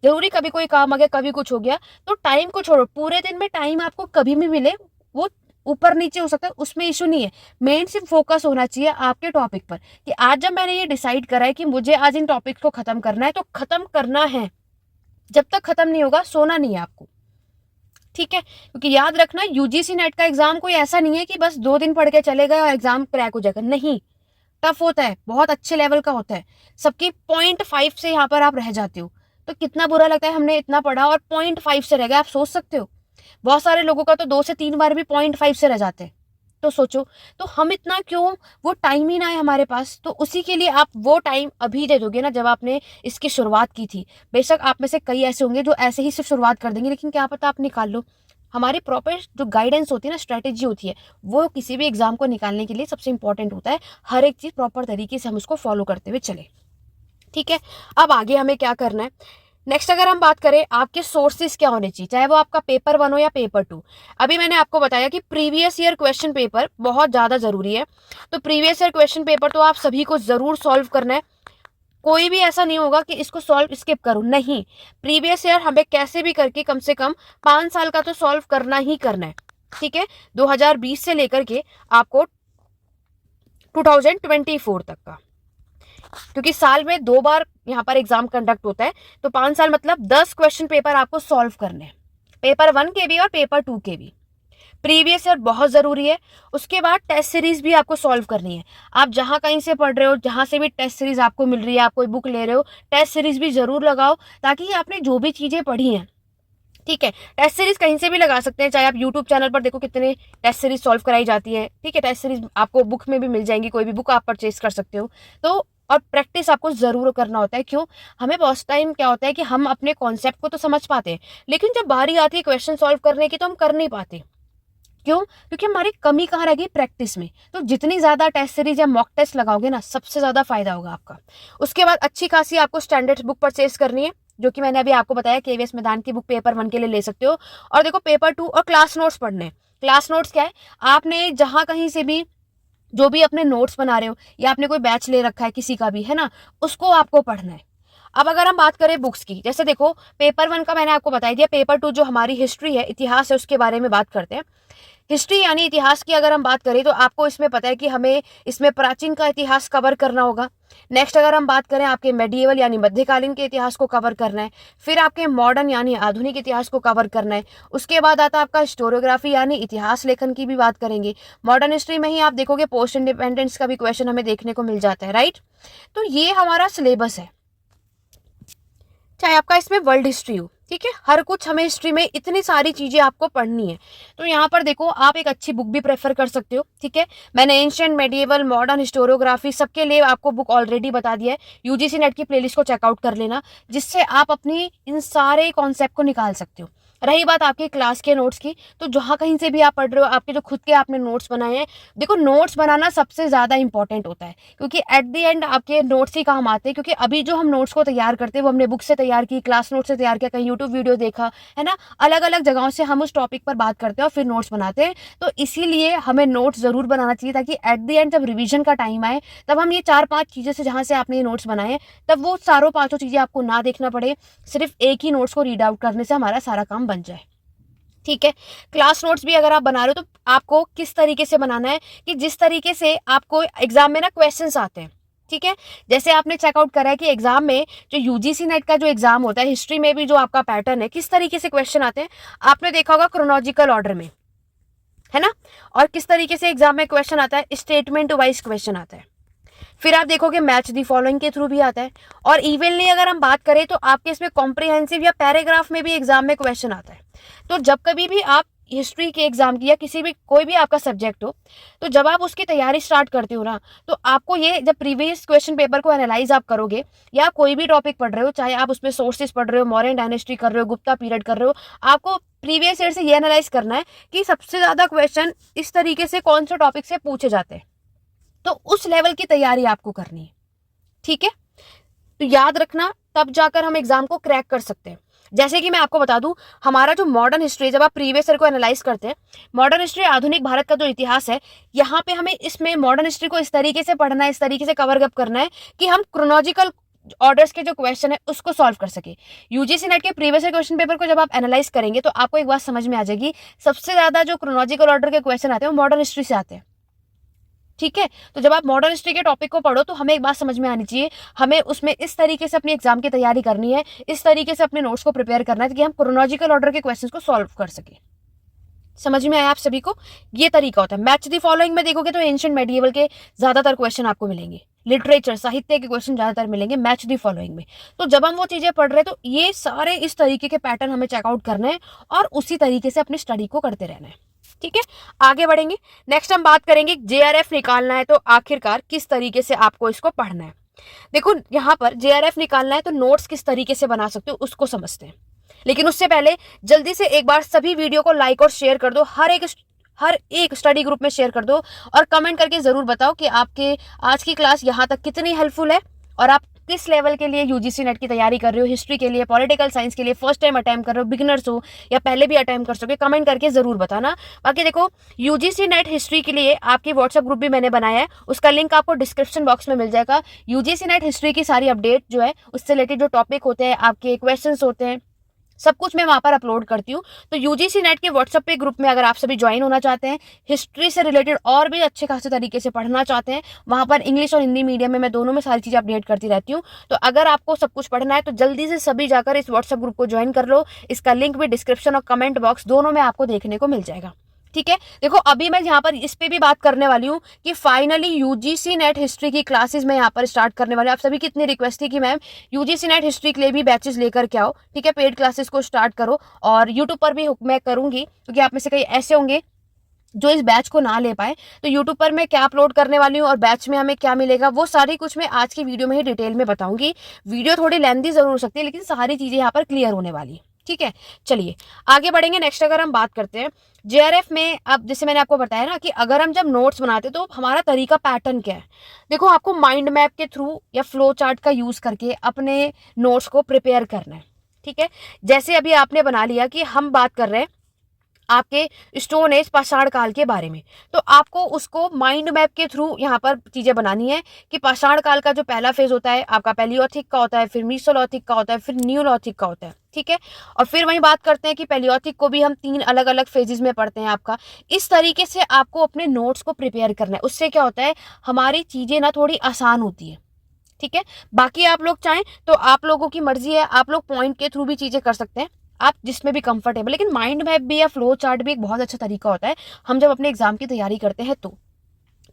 जरूरी कभी कोई काम आ गया, कभी कुछ हो गया, तो टाइम को छोड़ो। पूरे दिन में टाइम आपको कभी भी मिले, वो ऊपर नीचे हो सकता है, उसमें इशू नहीं है। मेन सिर्फ फोकस होना चाहिए आपके टॉपिक पर, कि आज जब मैंने ये डिसाइड करा है कि मुझे आज इन टॉपिक्स को खत्म करना है, तो खत्म करना है। जब तक खत्म नहीं होगा, सोना नहीं है आपको। ठीक है, क्योंकि याद रखना, यूजीसी नेट का एग्जाम कोई ऐसा नहीं है कि बस 2 दिन पढ़ के चले गए और एग्जाम क्रैक हो जाएगा, नहीं। टफ होता है, बहुत अच्छे लेवल का होता है। सबकी 0.5 से यहाँ पर आप रह जाते हो, तो कितना बुरा लगता है, हमने इतना पढ़ा और 0.5 से रह गए। आप सोच सकते हो, बहुत सारे लोगों का तो 2 से 3 बार भी 0.5 से रह जाते हैं। तो सोचो, तो हम इतना क्यों, वो टाइम ही ना है हमारे पास। तो उसी के लिए आप वो टाइम अभी दे दोगे ना, जब आपने इसकी शुरुआत की थी। बेशक आप में से कई ऐसे होंगे जो ऐसे ही सिर्फ शुरुआत कर देंगे, लेकिन क्या पता आप निकाल लो। हमारी प्रॉपर जो गाइडेंस होती है ना, स्ट्रेटेजी होती है, वो किसी भी एग्जाम को निकालने के लिए सबसे इंपॉर्टेंट होता है। हर एक चीज प्रॉपर तरीके से हम उसको फॉलो करते हुए चले। ठीक है, अब आगे हमें क्या करना है। नेक्स्ट अगर हम बात करें, आपके सोर्सेज क्या होने चाहिए, चाहे वो आपका पेपर 1 हो या पेपर 2। अभी मैंने आपको बताया कि प्रीवियस ईयर क्वेश्चन पेपर बहुत ज़्यादा ज़रूरी है। तो प्रीवियस ईयर क्वेश्चन पेपर तो आप सभी को ज़रूर सॉल्व करना है। कोई भी ऐसा नहीं होगा कि इसको सॉल्व स्किप करूं, नहीं। प्रीवियस ईयर हमें कैसे भी करके कम से कम 5 साल का तो सॉल्व करना ही करना है। ठीक है, 2020 से लेकर के आपको 2024 तक का, क्योंकि साल में 2 बार यहाँ पर एग्जाम कंडक्ट होता है, तो 5 साल मतलब 10 क्वेश्चन पेपर आपको सॉल्व करने हैं, पेपर 1 के भी और पेपर 2 के भी। प्रीवियस ईयर बहुत जरूरी है। उसके बाद टेस्ट सीरीज भी आपको सॉल्व करनी है। आप जहां कहीं से पढ़ रहे हो, जहां से भी टेस्ट सीरीज आपको मिल रही है, आप कोई बुक ले रहे हो, टेस्ट सीरीज भी जरूर लगाओ, ताकि आपने जो भी चीजें पढ़ी हैं, ठीक है, टेस्ट सीरीज कहीं से भी लगा सकते हैं। चाहे आप यूट्यूब चैनल पर देखो कितने टेस्ट सीरीज सॉल्व कराई जाती है। ठीक है, टेस्ट सीरीज आपको बुक में भी मिल जाएंगी, कोई भी बुक आप परचेज कर सकते हो। तो और प्रैक्टिस आपको जरूर करना होता है। क्यों, हमें बहुत टाइम क्या होता है कि हम अपने कॉन्सेप्ट को तो समझ पाते हैं, लेकिन जब बारी आती है क्वेश्चन सॉल्व करने की, तो हम कर नहीं पाते। क्यों, क्योंकि हमारी कमी कहाँ रह गई, प्रैक्टिस में। तो जितनी ज्यादा टेस्ट सीरीज या मॉक टेस्ट लगाओगे ना, सबसे ज्यादा फायदा होगा आपका। उसके बाद अच्छी खासी आपको स्टैंडर्ड बुक परचेज करनी है, जो कि मैंने अभी आपको बताया, केवीएस मैदान की बुक पेपर 1 के लिए ले सकते हो। और देखो पेपर 2 और क्लास नोट्स पढ़ने हैं। क्लास नोट्स क्या है, आपने जहां कहीं से भी जो भी अपने नोट्स बना रहे हो, या आपने कोई बैच ले रखा है किसी का भी, है ना, उसको आपको पढ़ना है। अब अगर हम बात करें बुक्स की, जैसे देखो पेपर 1 का मैंने आपको बता दिया, पेपर 2 जो हमारी हिस्ट्री है, इतिहास है, उसके बारे में बात करते हैं। हिस्ट्री यानी इतिहास की अगर हम बात करें तो आपको इसमें पता है कि हमें इसमें प्राचीन का इतिहास कवर करना होगा। नेक्स्ट अगर हम बात करें आपके मेडिएवल यानी मध्यकालीन के इतिहास को कवर करना है। फिर आपके मॉडर्न यानी आधुनिक इतिहास को कवर करना है। उसके बाद आता है आपका हिस्टोरियोग्राफी यानी इतिहास लेखन की भी बात करेंगे। मॉडर्न हिस्ट्री में ही आप देखोगे पोस्ट इंडिपेंडेंस का भी क्वेश्चन हमें देखने को मिल जाता है, राइट। तो ये हमारा सिलेबस है, चाहे आपका इसमें वर्ल्ड हिस्ट्री हो, ठीक है। हर कुछ हमें हिस्ट्री में इतनी सारी चीजें आपको पढ़नी है। तो यहाँ पर देखो आप एक अच्छी बुक भी प्रेफर कर सकते हो, ठीक है। मैंने एंशिएंट, मेडिएवल, मॉडर्न, हिस्टोरियोग्राफी सबके लिए आपको बुक ऑलरेडी बता दिया है। यूजीसी नेट की प्लेलिस्ट को चेकआउट कर लेना, जिससे आप अपनी इन सारे कॉन्सेप्ट को निकाल सकते हो। रही बात आपके क्लास के नोट्स की, तो जहाँ कहीं से भी आप पढ़ रहे हो, आपके जो खुद के आपने नोट्स बनाए हैं, देखो नोट्स बनाना सबसे ज़्यादा इंपॉर्टेंट होता है, क्योंकि एट द एंड आपके नोट्स ही काम आते हैं। क्योंकि अभी जो हम नोट्स को तैयार करते हैं वो हमने बुक से तैयार की, क्लास नोट से तैयार किया, कहीं यूट्यूब वीडियो देखा, है ना, अलग अलग जगहों से हम उस टॉपिक पर बात करते हैं और फिर नोट्स बनाते हैं। तो इसीलिए हमें नोट्स ज़रूर बनाना चाहिए, ताकि एट द एंड जब रिविजन का टाइम आए तब हम ये 4-5 चीज़ें से जहाँ से आपने ये नोट्स बनाए तब वो चारों पाँचों चीज़ें आपको ना देखना पड़े, सिर्फ एक ही नोट्स को रीड आउट करने से हमारा सारा काम बन जाए, ठीक है। क्लास नोट्स भी अगर आप बना रहे हो तो आपको किस तरीके से बनाना है कि जिस तरीके से आपको एग्जाम में ना क्वेश्चंस आते हैं, ठीक है। जैसे आपने चेकआउट करा है कि एग्जाम में जो यूजीसी नेट का जो एग्जाम होता है, हिस्ट्री में भी जो आपका पैटर्न है, किस तरीके से क्वेश्चन आते हैं आपने देखा होगा क्रोनोलॉजिकल ऑर्डर में, है ना। और किस तरीके से एग्जाम में क्वेश्चन आता है, स्टेटमेंट वाइज क्वेश्चन आता है। फिर आप देखोगे मैच दी फॉलोइंग के थ्रू भी आता है। और इवनली अगर हम बात करें तो आपके इसमें कॉम्प्रिहेंसिव या पैराग्राफ में भी एग्जाम में क्वेश्चन आता है। तो जब कभी भी आप हिस्ट्री के एग्जाम की या किसी भी कोई भी आपका सब्जेक्ट हो, तो जब आप उसकी तैयारी स्टार्ट करते हो ना, तो आपको ये जब प्रीवियस क्वेश्चन पेपर को एनालाइज आप करोगे, या कोई भी टॉपिक पढ़ रहे हो, चाहे आप उसमें सोर्सेज पढ़ रहे हो, मौर्यन डायनेस्टी कर रहे हो, गुप्ता पीरियड कर रहे हो, आपको प्रीवियस ईयर से ये एनालाइज करना है कि सबसे ज्यादा क्वेश्चन इस तरीके से कौन से टॉपिक से पूछे जाते हैं। तो उस लेवल की तैयारी आपको करनी है, ठीक है। तो याद रखना, तब जाकर हम एग्जाम को क्रैक कर सकते हैं। जैसे कि मैं आपको बता दूं, हमारा जो मॉडर्न हिस्ट्री, जब आप प्रीवियस ईयर को एनालाइज करते हैं, मॉडर्न हिस्ट्री आधुनिक भारत का जो इतिहास है, यहाँ पे हमें इसमें मॉडर्न हिस्ट्री को इस तरीके से पढ़ना है, इस तरीके से कवर अप करना है कि हम क्रोनोलॉजिकल ऑर्डर्स के जो क्वेश्चन है उसको सॉल्व कर सके। यूजीसी नेट के प्रीवियस ईयर क्वेश्चन पेपर को जब आप एनालाइज करेंगे तो आपको एक बात समझ में आ जाएगी, सबसे ज्यादा जो क्रोनोलॉजिकल ऑर्डर के क्वेश्चन आते हैं वो मॉडर्न हिस्ट्री से आते हैं, ठीक है। तो जब आप मॉडर्न हिस्ट्री के टॉपिक को पढ़ो तो हमें एक बात समझ में आनी चाहिए, हमें उसमें इस तरीके से अपनी एग्जाम की तैयारी करनी है, इस तरीके से अपने नोट्स को प्रिपेयर करना है कि हम क्रोनोलॉजिकल ऑर्डर के क्वेश्चंस को सॉल्व कर सके। समझ में आया आप सभी को? ये तरीका होता है। मैच दी फॉलोइंग में देखोगे तो एंशिएंट मेडिएवल के ज्यादातर क्वेश्चन आपको मिलेंगे, लिटरेचर साहित्य के क्वेश्चन ज्यादातर मिलेंगे मैच दी फॉलोइंग में। तो जब हम वो चीजें पढ़ रहे हैं तो ये सारे इस तरीके के पैटर्न हमें चेकआउट करना है और उसी तरीके से अपनी स्टडी को करते रहना है, ठीक है। आगे बढ़ेंगे, नेक्स्ट हम बात करेंगे जेआरएफ निकालना है तो आखिरकार किस तरीके से आपको इसको पढ़ना है। देखो यहाँ पर जेआरएफ निकालना है तो नोट्स किस तरीके से बना सकते हो उसको समझते हैं। लेकिन उससे पहले जल्दी से एक बार सभी वीडियो को लाइक और शेयर कर दो, हर एक स्टडी ग्रुप में शेयर कर दो और कमेंट करके जरूर बताओ कि आपके आज की क्लास यहाँ तक कितनी हेल्पफुल है और आप किस लेवल के लिए यूजीसी नेट की तैयारी कर रहे हो, हिस्ट्री के लिए, पॉलिटिकल साइंस के लिए फर्स्ट टाइम अटेम्प्ट कर रहे हो, बिगिनर्स हो या पहले भी अटेम्प्ट कर सके, कमेंट करके जरूर बताना। बाकी देखो यूजीसी नेट हिस्ट्री के लिए आपकी व्हाट्सएप ग्रुप भी मैंने बनाया है, उसका लिंक आपको डिस्क्रिप्शन बॉक्स में मिल जाएगा। यूजीसी नेट हिस्ट्री की सारी अपडेट जो है उससे रिलेटेड जो टॉपिक होते हैं, आपके क्वेश्चन होते हैं, सब कुछ मैं वहां पर अपलोड करती हूँ। तो यूजीसी नेट के व्हाट्सएप पे ग्रुप में अगर आप सभी ज्वाइन होना चाहते हैं, हिस्ट्री से रिलेटेड और भी अच्छे खासे तरीके से पढ़ना चाहते हैं, वहां पर इंग्लिश और हिंदी मीडियम में मैं दोनों में सारी चीजें अपडेट करती रहती हूँ। तो अगर आपको सब कुछ पढ़ना है तो जल्दी से सभी जाकर इस व्हाट्सएप ग्रुप को ज्वाइन कर लो। इसका लिंक भी डिस्क्रिप्शन और कमेंट बॉक्स दोनों में आपको देखने को मिल जाएगा, ठीक है। देखो अभी मैं यहाँ पर इस पे भी बात करने वाली हूँ कि फाइनली यूजीसी नेट हिस्ट्री की क्लासेस मैं यहाँ पर स्टार्ट करने वाली हूँ। आप सभी की इतनी रिक्वेस्ट थी कि मैम यूजीसी नेट हिस्ट्री के लिए भी बैचेस लेकर के आओ, ठीक है, पेड क्लासेस को स्टार्ट करो। और यूट्यूब पर भी मैं करूंगी, क्योंकि आप में से कई ऐसे होंगे जो इस बैच को ना ले पाए। तो यूट्यूब पर मैं क्या अपलोड करने वाली हूँ और बैच में हमें क्या मिलेगा वो सारी कुछ मैं आज की वीडियो में ही डिटेल में बताऊंगी। वीडियो थोड़ी लेंथी जरूर हो सकती है लेकिन सारी चीजें यहाँ पर क्लियर होने वाली है, ठीक है। चलिए आगे बढ़ेंगे। नेक्स्ट अगर हम बात करते हैं जेआरएफ में, अब जैसे मैंने आपको बताया ना कि अगर हम जब नोट्स बनाते तो हमारा तरीका पैटर्न क्या है। देखो आपको माइंड मैप के थ्रू या फ्लो चार्ट का यूज करके अपने नोट्स को प्रिपेयर करना है, ठीक है। जैसे अभी आपने बना लिया कि हम बात कर रहे हैं आपके स्टोन एज पाषाण काल के बारे में। तो आपको उसको माइंड मैप के थ्रू यहाँ पर चीज़ें बनानी है कि पाषाण काल का जो पहला फेज होता है आपका पैलियोथिक का होता है, फिर मीसोलिथिक का होता है, फिर न्यूलिथिक का होता है, ठीक है। और फिर वही बात करते हैं कि पैलियोथिक को भी हम 3 अलग अलग फेजेस में पढ़ते हैं आपका। इस तरीके से आपको अपने नोट्स को प्रिपेयर करना है। उससे क्या होता है, हमारी चीज़ें ना थोड़ी आसान होती है, ठीक है। बाकी आप लोग चाहें तो आप लोगों की मर्जी है, आप लोग पॉइंट के थ्रू भी चीज़ें कर सकते हैं, आप जिसमें भी कंफर्टेबल। लेकिन माइंड मैप भी या फ्लो चार्ट भी एक बहुत अच्छा तरीका होता है हम जब अपने एग्जाम की तैयारी करते हैं तो,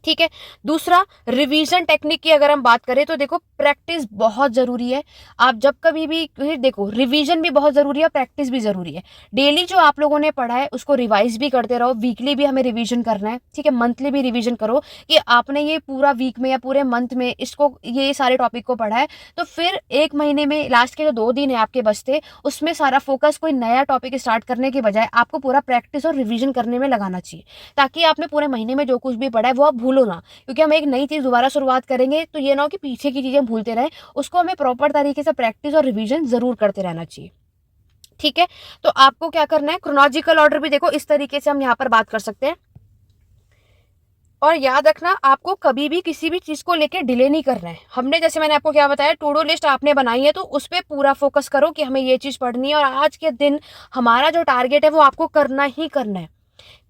ठीक है। दूसरा, रिवीजन टेक्निक की अगर हम बात करें तो देखो प्रैक्टिस बहुत जरूरी है। आप जब कभी भी देखो, रिवीजन भी बहुत जरूरी है, प्रैक्टिस भी जरूरी है। डेली जो आप लोगों ने पढ़ा है उसको रिवाइज भी करते रहो, वीकली भी हमें रिवीजन करना है, ठीक है। मंथली भी रिवीजन करो कि आपने ये पूरा वीक में या पूरे मंथ में इसको, ये सारे टॉपिक को पढ़ा है, तो फिर एक महीने में लास्ट के जो 2 दिन है आपके बचते, उसमें सारा फोकस कोई नया टॉपिक स्टार्ट करने के बजाय आपको पूरा प्रैक्टिस और रिविजन करने में लगाना चाहिए, ताकि आपने पूरे महीने में जो कुछ भी पढ़ा है वो आप भूलो ना। क्योंकि हम एक नई चीज़ दोबारा शुरुआत करेंगे तो ये ना हो कि पीछे की चीज़ें भूलते रहें, उसको हमें प्रॉपर तरीके से प्रैक्टिस और रिवीजन ज़रूर करते रहना चाहिए, ठीक है। तो आपको क्या करना है, क्रोनोलॉजिकल ऑर्डर भी देखो इस तरीके से हम यहाँ पर बात कर सकते हैं। और याद रखना, आपको कभी भी किसी भी चीज़ को लेकर डिले नहीं करना है। हमने, जैसे मैंने आपको क्या बताया, टू डू लिस्ट आपने बनाई है तो उस पर पूरा फोकस करो कि हमें ये चीज़ पढ़नी है और आज के दिन हमारा जो टारगेट है वो आपको करना ही करना है।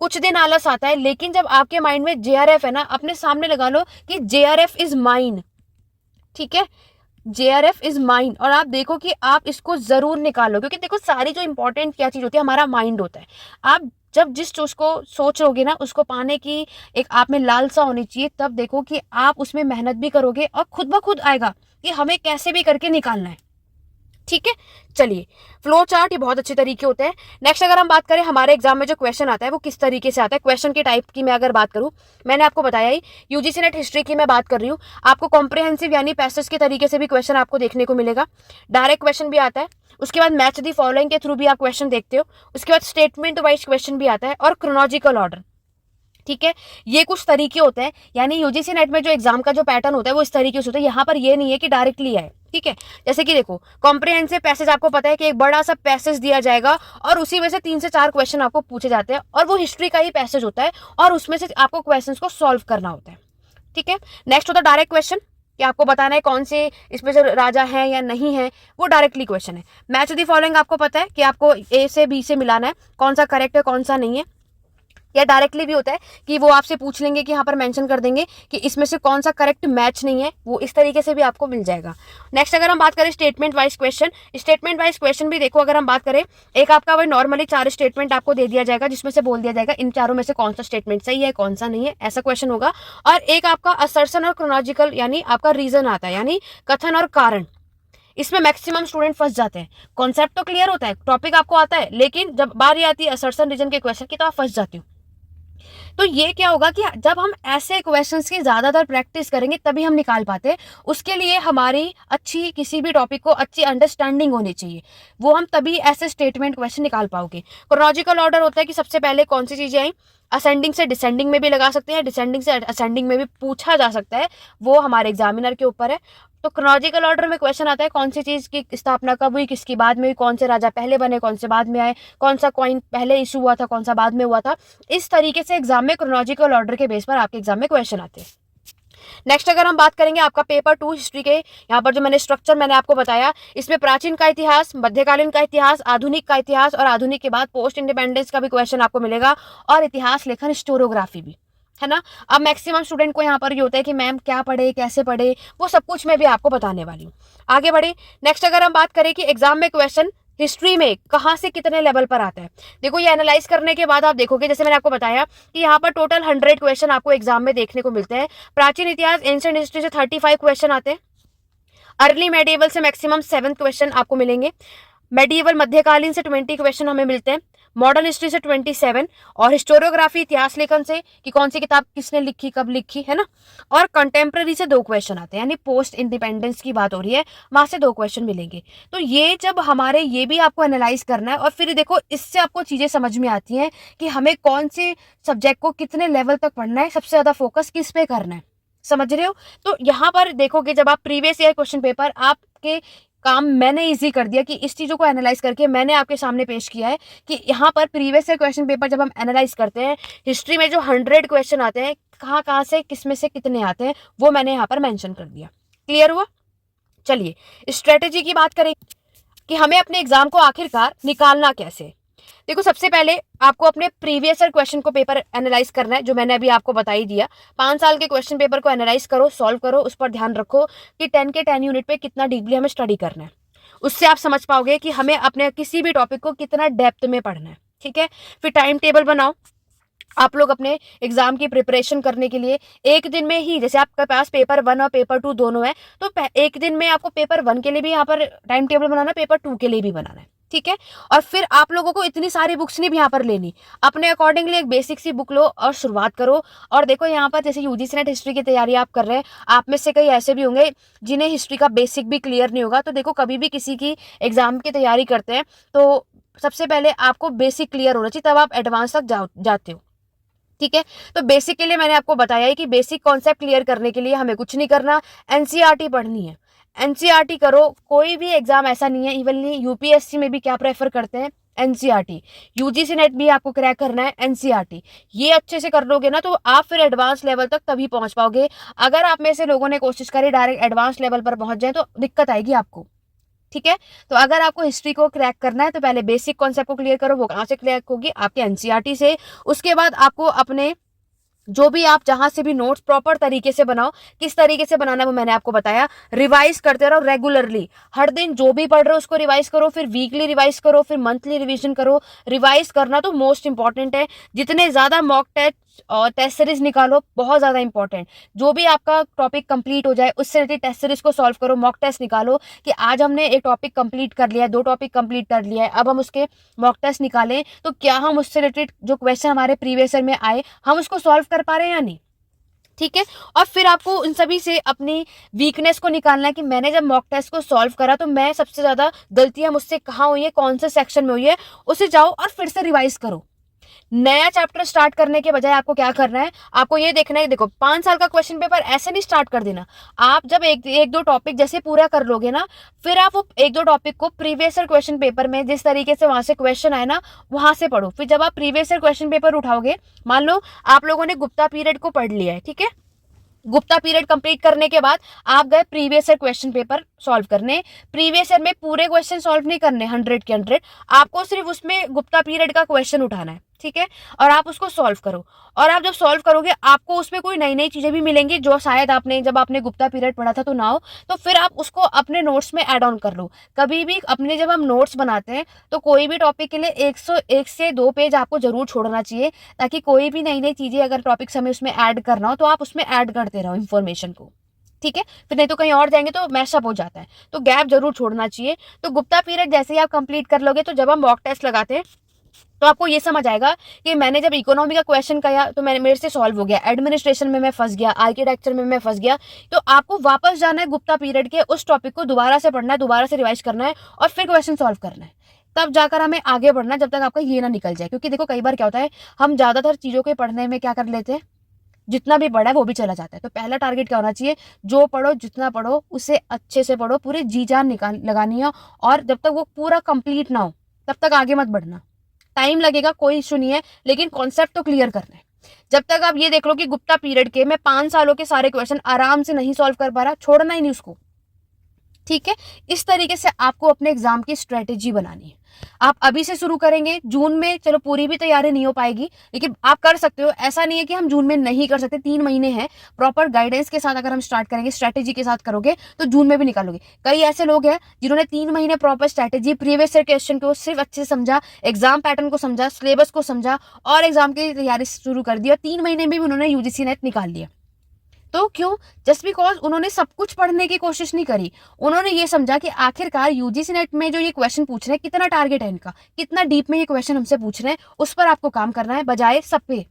कुछ दिन आलस आता है, लेकिन जब आपके माइंड में JRF है ना, अपने सामने लगा लो कि JRF इज माइन, ठीक है। JRF इज माइन, और आप देखो कि आप इसको जरूर निकालो, क्योंकि देखो सारी जो इंपॉर्टेंट क्या चीज होती है, हमारा माइंड होता है। आप जब जिस चीज को सोचोगे ना, उसको पाने की एक आप में लालसा होनी चाहिए, तब देखो कि आप उसमें मेहनत भी करोगे और खुद ब खुद आएगा कि हमें कैसे भी करके निकालना है, ठीक है। चलिए, फ्लो चार्ट ये बहुत अच्छे तरीके होते हैं। नेक्स्ट अगर हम बात करें हमारे एग्जाम में जो क्वेश्चन आता है वो किस तरीके से आता है, क्वेश्चन के टाइप की मैं अगर बात करूं, मैंने आपको बताया ही, यूजीसी नेट हिस्ट्री की मैं बात कर रही हूँ। आपको कॉम्प्रिहेंसिव यानी पैसेज के तरीके से भी क्वेश्चन आपको देखने को मिलेगा, डायरेक्ट क्वेश्चन भी आता है, उसके बाद मैच दी फॉलोइंग के थ्रू भी आप क्वेश्चन देखते हो, उसके बाद स्टेटमेंट वाइज क्वेश्चन भी आता है, और क्रोनोलॉजिकल ऑर्डर, ठीक है। ये कुछ तरीके होते हैं, यानी यूजीसी नेट में जो एग्जाम का जो पैटर्न होता है वो इस तरीके से होता है। यहाँ पर ये नहीं है कि डायरेक्टली आए, ठीक है। जैसे कि देखो, कॉम्प्रिहेंसिव पैसेज आपको पता है कि एक बड़ा सा पैसेज दिया जाएगा और उसी में से 3 से 4 क्वेश्चन आपको पूछे जाते हैं, और वो हिस्ट्री का ही पैसेज होता है और उसमें से आपको क्वेश्चन को सॉल्व करना होता है, ठीक है। नेक्स्ट होता है डायरेक्ट क्वेश्चन, कि आपको बताना है कौन से इसमें से राजा है या नहीं है, वो डायरेक्टली क्वेश्चन है। मैच दी फॉलोइंग आपको पता है कि आपको ए से बी से मिलाना है, कौन सा करेक्ट है कौन सा नहीं है। या डायरेक्टली भी होता है कि वो आपसे पूछ लेंगे कि यहाँ पर मेंशन कर देंगे कि इसमें से कौन सा करेक्ट मैच नहीं है, वो इस तरीके से भी आपको मिल जाएगा। नेक्स्ट अगर हम बात करें statement wise question, statement wise question भी देखो, अगर हम बात करें, एक आपका वही नॉर्मली 4 स्टेटमेंट आपको दे दिया जाएगा, जिसमें से बोल दिया जाएगा इन चारों में से कौन सा स्टेटमेंट सही है कौन सा नहीं है, ऐसा क्वेश्चन होगा। और एक आपका असर्शन और क्रोनोलॉजिकल यानी आपका रीजन आता है, यानी कथन और कारण। इसमें मैक्सिमम स्टूडेंट फंस जाते हैं। कॉन्सेप्ट तो क्लियर होता है, टॉपिक आपको आता है, लेकिन जब बारी आती है असर्शन रीजन के क्वेश्चन की तो आप फंस जाते हो। तो ये क्या होगा कि जब हम ऐसे क्वेश्चंस की ज्यादातर प्रैक्टिस करेंगे तभी हम निकाल पाते हैं। उसके लिए हमारी अच्छी, किसी भी टॉपिक को अच्छी अंडरस्टैंडिंग होनी चाहिए, वो हम तभी ऐसे स्टेटमेंट क्वेश्चन निकाल पाओगे। क्रोनोलॉजिकल ऑर्डर होता है कि सबसे पहले कौन सी चीजें आई, असेंडिंग से डिसेंडिंग में भी लगा सकते हैं, डिसेंडिंग से असेंडिंग में भी पूछा जा सकता है, वो हमारे एग्जामिनर के ऊपर है। तो क्रोनोलॉजिकल ऑर्डर में क्वेश्चन आता है कौन सी चीज की स्थापना कब हुई, किसकी बाद में हुई, कौन से राजा पहले बने कौन से बाद में आए, कौन सा कॉइन पहले इशू हुआ था कौन सा बाद में हुआ था। इस तरीके से एग्जाम में क्रोनोलॉजिकल ऑर्डर के बेस पर आपके एग्जाम में क्वेश्चन आते हैं। नेक्स्ट अगर हम बात करेंगे आपका पेपर 2 हिस्ट्री के, यहाँ पर जो मैंने स्ट्रक्चर मैंने आपको बताया, इसमें प्राचीन का इतिहास, मध्यकालीन का इतिहास, आधुनिक का इतिहास, और आधुनिक के बाद पोस्ट इंडिपेंडेंस का भी क्वेश्चन आपको मिलेगा, और इतिहास लेखन स्टोरोग्राफी भी, है ना। अब मैक्सिमम स्टूडेंट को यहाँ पर ये होता है कि मैम क्या पढ़े कैसे पढ़े, वो सब कुछ मैं भी आपको बताने वाली हूँ। आगे बढ़े, नेक्स्ट अगर हम बात करें कि एग्जाम में क्वेश्चन हिस्ट्री में कहाँ से कितने लेवल पर आता है, देखो ये एनालाइज करने के बाद आप देखोगे, जैसे मैंने आपको बताया कि यहाँ पर टोटल 100 क्वेश्चन आपको एग्जाम में देखने को मिलते हैं। प्राचीन इतिहास एंशिएंट हिस्ट्री से 35 क्वेश्चन आते हैं, अर्ली मेडिएवल से मैक्सिमम 7 क्वेश्चन आपको मिलेंगे, मेडिएवल मध्यकालीन से 20 क्वेश्चन हमें मिलते हैं, मॉडर्न हिस्ट्री से 27, और हिस्टोरियोग्राफी इतिहास लेखन से कि कौन सी किताब किसने लिखी कब लिखी, है ना। और कंटेम्प्रेरी से 2 क्वेश्चन आते हैं, यानी पोस्ट इंडिपेंडेंस की बात हो रही है, वहां से 2 क्वेश्चन मिलेंगे। तो ये जब हमारे, ये भी आपको एनालाइज करना है, और फिर देखो इससे आपको चीजें समझ में आती हैं कि हमें कौन से सब्जेक्ट को कितने लेवल तक पढ़ना है, सबसे ज्यादा फोकस किस पे करना है, समझ रहे हो। तो यहाँ पर देखोगे जब आप प्रीवियस ईयर क्वेश्चन पेपर आपके काम मैंने इजी कर दिया कि इस चीज़ों को एनालाइज करके मैंने आपके सामने पेश किया है कि यहाँ पर प्रीवियस ईयर क्वेश्चन पेपर जब हम एनालाइज करते हैं, हिस्ट्री में जो 100 क्वेश्चन आते हैं, कहाँ कहाँ से किस में से कितने आते हैं, वो मैंने यहाँ पर मेंशन कर दिया। क्लियर हुआ? चलिए स्ट्रेटेजी की बात करें कि हमें अपने एग्जाम को आखिरकार निकालना कैसे। देखो, सबसे पहले आपको अपने प्रीवियस ईयर क्वेश्चन को पेपर एनालाइज करना है, जो मैंने अभी आपको बता ही दिया। 5 साल के क्वेश्चन पेपर को एनालाइज करो, सॉल्व करो, उस पर ध्यान रखो कि 10 के 10 यूनिट पे कितना डीपली हमें स्टडी करना है। उससे आप समझ पाओगे कि हमें अपने किसी भी टॉपिक को कितना डेप्थ में पढ़ना है। ठीक है, फिर टाइम टेबल बनाओ। आप लोग अपने एग्जाम की प्रिपरेशन करने के लिए एक दिन में ही, जैसे आपके पास पेपर 1 और पेपर 2 दोनों है, तो एक दिन में आपको पेपर 1 के लिए भी यहाँ पर टाइम टेबल बनाना है, पेपर 2 के लिए भी बनाना है। ठीक है, और फिर आप लोगों को इतनी सारी बुक्स नहीं भी यहाँ पर लेनी, अपने अकॉर्डिंगली एक बेसिक सी बुक लो और शुरुआत करो। और देखो, यहाँ पर जैसे यूजीसी नेट हिस्ट्री की तैयारी आप कर रहे हैं, आप में से कई ऐसे भी होंगे जिन्हें हिस्ट्री का बेसिक भी क्लियर नहीं होगा। तो देखो, कभी भी किसी की एग्जाम की तैयारी करते हैं तो सबसे पहले आपको बेसिक क्लियर होना चाहिए, तब आप एडवांस तक जाते हो। ठीक है, तो बेसिक के लिए मैंने आपको बताया है कि बेसिक कॉन्सेप्ट क्लियर करने के लिए हमें कुछ नहीं करना, एनसीईआरटी पढ़नी है। एनसीईआरटी करो, कोई भी एग्जाम ऐसा नहीं है, इवनली यूपीएससी में भी क्या प्रेफर करते हैं, एनसीईआरटी। यूजीसी नेट भी आपको क्रैक करना है, एनसीईआरटी। ये अच्छे से कर लोगे ना तो आप फिर एडवांस लेवल तक तभी पहुंच पाओगे। अगर आप में से लोगों ने कोशिश करी डायरेक्ट एडवांस लेवल पर पहुंच जाए तो दिक्कत आएगी आपको। ठीक है, तो अगर आपको हिस्ट्री को क्रैक करना है तो पहले बेसिक कॉन्सेप्ट को क्लियर करो। वो कहाँ से क्रैक होगी, आपके एनसीईआरटी से। उसके बाद आपको अपने जो भी आप जहां से भी नोट्स प्रॉपर तरीके से बनाओ, किस तरीके से बनाना है वो मैंने आपको बताया। रिवाइज करते रहो रेगुलरली, हर दिन जो भी पढ़ रहे हो उसको रिवाइज करो, फिर वीकली रिवाइज करो, फिर मंथली रिवीजन करो। रिवाइज करना तो मोस्ट इंपॉर्टेंट है। जितने ज्यादा मॉक टेस्ट और टेस्ट सीरीज निकालो, बहुत ज्यादा इंपॉर्टेंट। जो भी आपका टॉपिक कंप्लीट हो जाए उससे रिलेटेड टेस्ट सीरीज को सॉल्व करो, मॉक टेस्ट निकालो कि आज हमने एक टॉपिक कंप्लीट कर लिया है, 2 टॉपिक कंप्लीट कर लिया है, अब हम उसके मॉक टेस्ट निकालें तो क्या हम उससे रिलेटेड जो क्वेश्चन हमारे प्रीवियस ईयर में आए हम उसको सॉल्व कर पा रहे हैं या नहीं। ठीक है, और फिर आपको इन सभी से अपनी वीकनेस को निकालना है कि मैंने जब मॉक टेस्ट को सॉल्व करा तो मैं सबसे ज्यादा गलतियां मुझसे कहाँ हुई है, कौन से सेक्शन में हुई है, उसे जाओ और फिर से रिवाइज करो। नया चैप्टर स्टार्ट करने के बजाय आपको क्या करना है, आपको ये देखना है। देखो, 5 साल का क्वेश्चन पेपर ऐसे नहीं स्टार्ट कर देना। आप जब एक दो टॉपिक जैसे पूरा कर लोगे ना, फिर आप वो 1-2 टॉपिक को प्रीवियस ईयर क्वेश्चन पेपर में जिस तरीके से वहां से क्वेश्चन आए ना वहां से पढ़ो। फिर जब आप प्रीवियस ईयर क्वेश्चन पेपर उठाओगे, मान लो आप लोगों ने गुप्ता पीरियड को पढ़ लिया है, ठीक है, गुप्ता पीरियड कंप्लीट करने के बाद आप गए previous year question paper solve करने। प्रीवियस ईयर में पूरे क्वेश्चन सॉल्व नहीं करने 100 के 100, आपको सिर्फ उसमें गुप्ता पीरियड का क्वेश्चन उठाना है। ठीक है, और आप उसको सॉल्व करो। और आप जब सॉल्व करोगे आपको उसमें कोई नई नई चीजें भी मिलेंगी जो शायद आपने जब आपने गुप्ता पीरियड पढ़ा था तो ना हो, तो फिर आप उसको अपने नोट्स में ऐड ऑन कर लो। कभी भी अपने जब हम नोट्स बनाते हैं तो कोई भी टॉपिक के लिए 101 से 2 पेज आपको जरूर छोड़ना चाहिए, ताकि कोई भी नई नई चीजें अगर टॉपिक्स हमें उसमें ऐड करना हो तो आप उसमें ऐड करते रहो इन्फॉर्मेशन को। ठीक है, फिर नहीं तो कहीं और जाएंगे तो मैशअप हो जाता है, तो गैप जरूर छोड़ना चाहिए। तो गुप्ता पीरियड जैसे ही आप कंप्लीट कर लोगे तो जब हम मॉक टेस्ट लगाते हैं तो आपको ये समझ आएगा कि मैंने जब इकोनॉमी का क्वेश्चन किया तो मेरे से सॉल्व हो गया, एडमिनिस्ट्रेशन में मैं फंस गया, आर्किटेक्चर में मैं फंस गया। तो आपको वापस जाना है गुप्ता पीरियड के उस टॉपिक को दोबारा से पढ़ना है, दोबारा से रिवाइज करना है और फिर क्वेश्चन सॉल्व करना है। तब जाकर हमें आगे बढ़ना, जब तक आपका ये ना निकल जाए। क्योंकि देखो, कई बार क्या होता है, हम ज्यादातर चीजों के पढ़ने में क्या कर लेते हैं, जितना भी पढ़ा है वो भी चला जाता है। तो पहला टारगेट क्या होना चाहिए, जो पढ़ो जितना पढ़ो उसे अच्छे से पढ़ो, पूरी जी जान लगानी है। और जब तक वो पूरा कंप्लीट ना हो तब तक आगे मत बढ़ना। टाइम लगेगा, कोई इशू नहीं है, लेकिन कॉन्सेप्ट तो क्लियर करना है। जब तक आप ये देख लो कि गुप्ता पीरियड के मैं 5 सालों के सारे क्वेश्चन आराम से नहीं सॉल्व कर पा रहा, छोड़ना ही नहीं उसको। ठीक है, इस तरीके से आपको अपने एग्जाम की स्ट्रेटेजी बनानी है। आप अभी से शुरू करेंगे, जून में चलो पूरी भी तैयारी नहीं हो पाएगी, लेकिन आप कर सकते हो। ऐसा नहीं है कि हम जून में नहीं कर सकते, 3 महीने हैं। प्रॉपर गाइडेंस के साथ अगर हम स्टार्ट करेंगे, स्ट्रेटेजी के साथ करोगे तो जून में भी निकालोगे। कई ऐसे लोग हैं जिन्होंने 3 महीने proper strategy, previous year question को सिर्फ अच्छे से समझा, एग्जाम पैटर्न को समझा, सिलेबस को समझा और एग्जाम की तैयारी शुरू कर दी और 3 महीने में भी उन्होंने यूजीसी नेट निकाल लिया। तो क्यों? जस्ट बिकॉज उन्होंने सब कुछ पढ़ने की कोशिश नहीं करी। उन्होंने ये समझा कि आखिरकार यूजीसी नेट में जो ये क्वेश्चन पूछ रहे हैं, कितना टारगेट है इनका, कितना डीप में ये क्वेश्चन हमसे पूछ रहे हैं, उस पर आपको काम करना है, बजाय सब पे।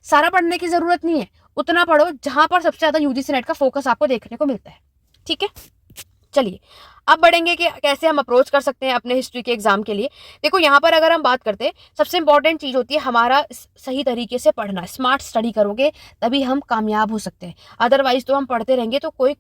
सारा पढ़ने की जरूरत नहीं है, उतना पढ़ो जहां पर सबसे ज्यादा यूजीसी नेट का फोकस आपको देखने को मिलता है। ठीक है, चलिए अब बढ़ेंगे कि कैसे हम अप्रोच कर सकते हैं अपने हिस्ट्री के एग्जाम के लिए। देखो, यहाँ पर अगर हम बात करते हैं, सबसे इंपॉर्टेंट चीज होती है हमारा सही तरीके से पढ़ना। स्मार्ट स्टडी करोगे तभी हम कामयाब हो सकते हैं, अदरवाइज तो हम पढ़ते रहेंगे तो कोई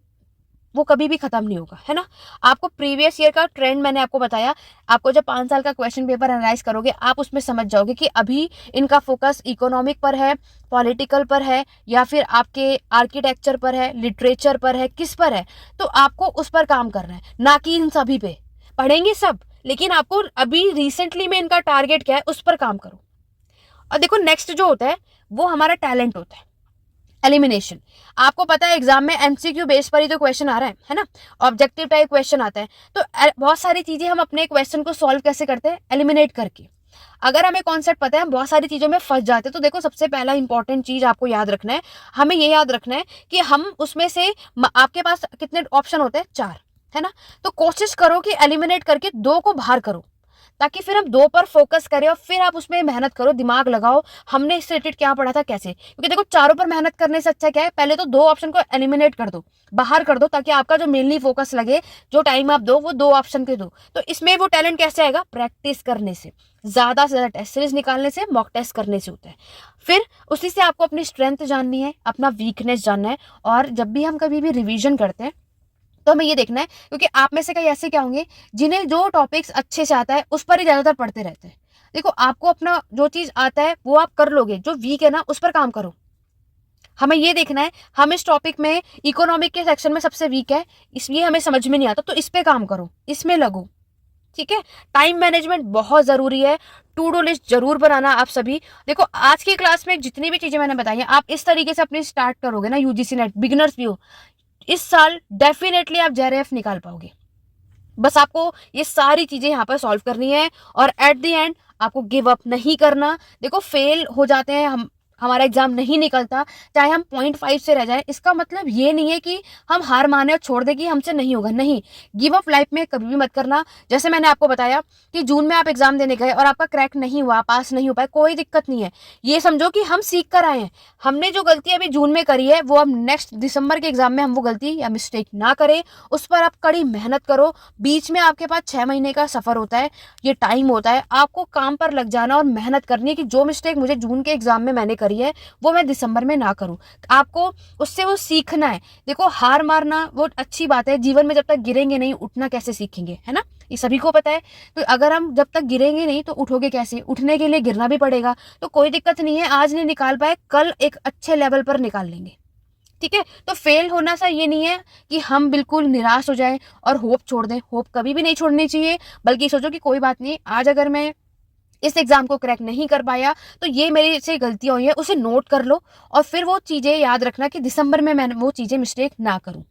वो कभी भी खत्म नहीं होगा, है ना। आपको प्रीवियस ईयर का ट्रेंड मैंने आपको बताया, आपको जब 5 साल का क्वेश्चन पेपर एनालाइज करोगे आप उसमें समझ जाओगे कि अभी इनका फोकस इकोनॉमिक पर है, पॉलिटिकल पर है, या फिर आपके आर्किटेक्चर पर है, लिटरेचर पर है, किस पर है। तो आपको उस पर काम करना है, ना कि इन सभी पे। पढ़ेंगे सब, लेकिन आपको अभी रिसेंटली में इनका टारगेट क्या है उस पर काम करो। और देखो नेक्स्ट जो होता है वो हमारा टैलेंट होता है, एलिमिनेशन। आपको पता है एग्जाम में एमसीक्यू बेस पर ही तो क्वेश्चन आ रहा है ना, ऑब्जेक्टिव टाइप क्वेश्चन आता है। तो बहुत सारी चीजें हम अपने क्वेश्चन को सॉल्व कैसे करते हैं, एलिमिनेट करके। अगर हमें कॉन्सेप्ट पता है हम बहुत सारी चीजों में फंस जाते हैं। तो देखो सबसे पहला इंपॉर्टेंट चीज आपको याद रखना है, हमें ये याद रखना है कि हम उसमें से आपके पास कितने ऑप्शन होते हैं, 4, है ना। तो कोशिश करो कि एलिमिनेट करके 2 को बाहर करो, ताकि फिर हम 2 पर फोकस करें और फिर आप उसमें मेहनत करो, दिमाग लगाओ हमने इससे रिलेटेड क्या पढ़ा था कैसे। क्योंकि देखो चारों पर मेहनत करने से अच्छा क्या है, पहले तो 2 ऑप्शन को एलिमिनेट कर दो, बाहर कर दो, ताकि आपका जो मेनली फोकस लगे, जो टाइम आप दो वो 2 ऑप्शन के दो। तो इसमें वो टैलेंट कैसे आएगा, प्रैक्टिस करने से, ज्यादा से ज्यादा टेस्ट सीरीज निकालने से, मॉक टेस्ट करने से होता है। फिर उसी से आपको अपनी स्ट्रेंथ जाननी है, अपना वीकनेस जानना है। और जब भी हम कभी भी रिवीजन करते हैं तो हमें ये देखना है, क्योंकि आप में से कई ऐसे क्या होंगे जिन्हें जो टॉपिक्स अच्छे से आता है उस पर ही ज्यादातर पढ़ते रहते हैं। देखो आपको अपना जो चीज आता है वो आप कर लोगे, जो वीक है ना उस पर काम करो। हमें ये देखना है हम इस टॉपिक में इकोनॉमिक के सेक्शन में सबसे वीक है, इसलिए हमें समझ में नहीं आता, तो इस पे काम करो, इसमें लगो। ठीक है, टाइम मैनेजमेंट बहुत जरूरी है, टू डू लिस्ट जरूर बनाना आप सभी। देखो आज की क्लास में जितनी भी चीजें मैंने बताई हैं आप इस तरीके से अपनी स्टार्ट करोगे ना, यूजीसी नेट बिगिनर्स भी हो, इस साल डेफिनेटली आप जेआरएफ निकाल पाओगे। बस आपको ये सारी चीजें यहाँ पर सॉल्व करनी है और एट द एंड आपको गिव अप नहीं करना। देखो फेल हो जाते हैं हम, हमारा एग्जाम नहीं निकलता, चाहे हम 0.5 से रह जाए, इसका मतलब ये नहीं है कि हम हार माने और छोड़ दें कि हमसे नहीं होगा। नहीं, गिव अप लाइफ में कभी भी मत करना। जैसे मैंने आपको बताया कि जून में आप एग्जाम देने गए और आपका क्रैक नहीं हुआ, पास नहीं हो पाए, कोई दिक्कत नहीं है। ये समझो कि हम सीख कर आए हैं, हमने जो गलती अभी जून में करी है वो अब नेक्स्ट दिसंबर के एग्जाम में हम वो गलती या मिस्टेक ना करें, उस पर आप कड़ी मेहनत करो। बीच में आपके पास 6 महीने का सफर होता है, ये टाइम होता है, आपको काम पर लग जाना और मेहनत करनी है कि जो मिस्टेक मुझे जून के एग्जाम में मैंने करी है वो मैं दिसंबर में ना करूं। आपको उससे वो सीखना है। देखो हार मारना वो अच्छी बात है, जीवन में जब तक गिरेंगे नहीं उठना कैसे सीखेंगे, है ना, ये सभी को पता है। तो अगर हम जब तक गिरेंगे नहीं तो उठोगे कैसे, उठने के लिए गिरना भी पड़ेगा। तो कोई दिक्कत नहीं है, आज नहीं निकाल पाए कल एक अच्छे लेवल पर निकाल लेंगे। ठीक है, तो फेल होना सा ये नहीं है कि हम बिल्कुल निराश हो जाएं और होप छोड़ दें। होप कभी भी नहीं छोड़नी चाहिए, बल्कि सोचो कि कोई बात नहीं, आज अगर मैं इस एग्जाम को क्रैक नहीं कर पाया तो ये मेरी से गलतियां हुई है, उसे नोट कर लो और फिर वो चीजें याद रखना कि दिसंबर में मैं वो चीजें मिस्टेक ना करूं।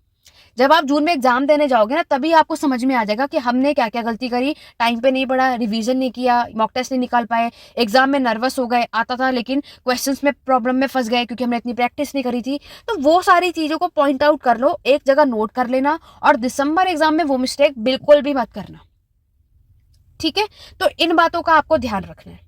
जब आप जून में एग्जाम देने जाओगे ना तभी आपको समझ में आ जाएगा कि हमने क्या क्या गलती करी, टाइम पे नहीं पढ़ा, रिवीजन नहीं किया, मॉक टेस्ट नहीं निकाल पाए, एग्जाम में नर्वस हो गए, आता था लेकिन क्वेश्चंस में प्रॉब्लम में फंस गए क्योंकि हमने इतनी प्रैक्टिस नहीं करी थी। तो वो सारी चीजों को पॉइंट आउट कर लो, एक जगह नोट कर लेना और दिसंबर एग्जाम में वो मिस्टेक बिल्कुल भी मत करना। ठीक है, तो इन बातों का आपको ध्यान रखना है।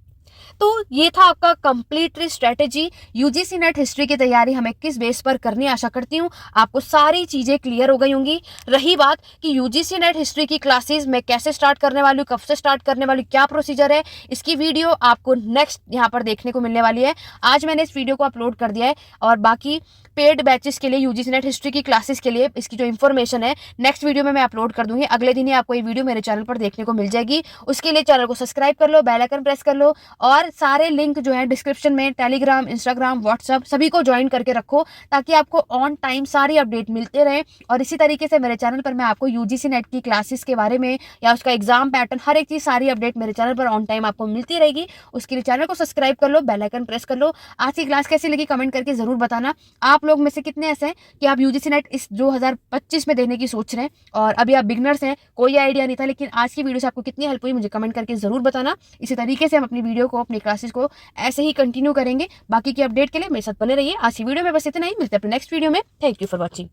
तो ये था आपका complete strategy, UGC net history की तैयारी हमें किस बेस पर करनी। आशा करती हूँ आपको सारी चीजें क्लियर हो गई होंगी। रही बात कि यूजीसी नेट हिस्ट्री की क्लासेस मैं कैसे स्टार्ट करने वाली हूँ, कब से स्टार्ट करने वाली हूँ, क्या प्रोसीजर है, इसकी वीडियो आपको नेक्स्ट यहाँ पर देखने को मिलने वाली है। आज मैंने इस वीडियो को अपलोड कर दिया है और बाकी पेड बैचेस के लिए, यूजीसी नेट हिस्ट्री की क्लासेस के लिए इसकी जो इन्फॉर्मेशन है नेक्स्ट वीडियो में मैं अपलोड कर दूंगी। अगले दिन ही आपको ये वीडियो मेरे चैनल पर देखने को मिल जाएगी। उसके लिए चैनल को सब्सक्राइब कर लो, बेल आइकन प्रेस कर लो और सारे लिंक जो है डिस्क्रिप्शन में, टेलीग्राम, इंस्टाग्राम, व्हाट्सअप सभी को ज्वाइन करके रखो ताकि आपको ऑन टाइम सारी अपडेट मिलते रहे। और इसी तरीके से मेरे चैनल पर मैं आपको यूजीसी नेट की क्लासेस के बारे में या उसका एग्जाम पैटर्न, हर एक चीज, सारी अपडेट मेरे चैनल पर ऑन टाइम आपको मिलती रहेगी। उसके लिए चैनल को सब्सक्राइब कर लो, बेल आइकन प्रेस कर लो। आज की क्लास कैसी लगी कमेंट करके जरूर बताना। आप लोग में से कितने ऐसे हैं कि आप यूजीसी नेट इस 2025 में देने की सोच रहे हैं और अभी आप बिगनर्स हैं, कोई आइडिया नहीं था, लेकिन आज की वीडियो से आपको कितनी हेल्प हुई मुझे कमेंट करके जरूर बताना। इसी तरीके से हम अपनी वीडियो को, अपनी क्लासेस को ऐसे ही कंटिन्यू करेंगे। बाकी की अपडेट के लिए मेरे साथ बने रहिए। आज की वीडियो में बस इतना ही, मिलते हैं अपने नेक्स्ट वीडियो में। Thank you for watching.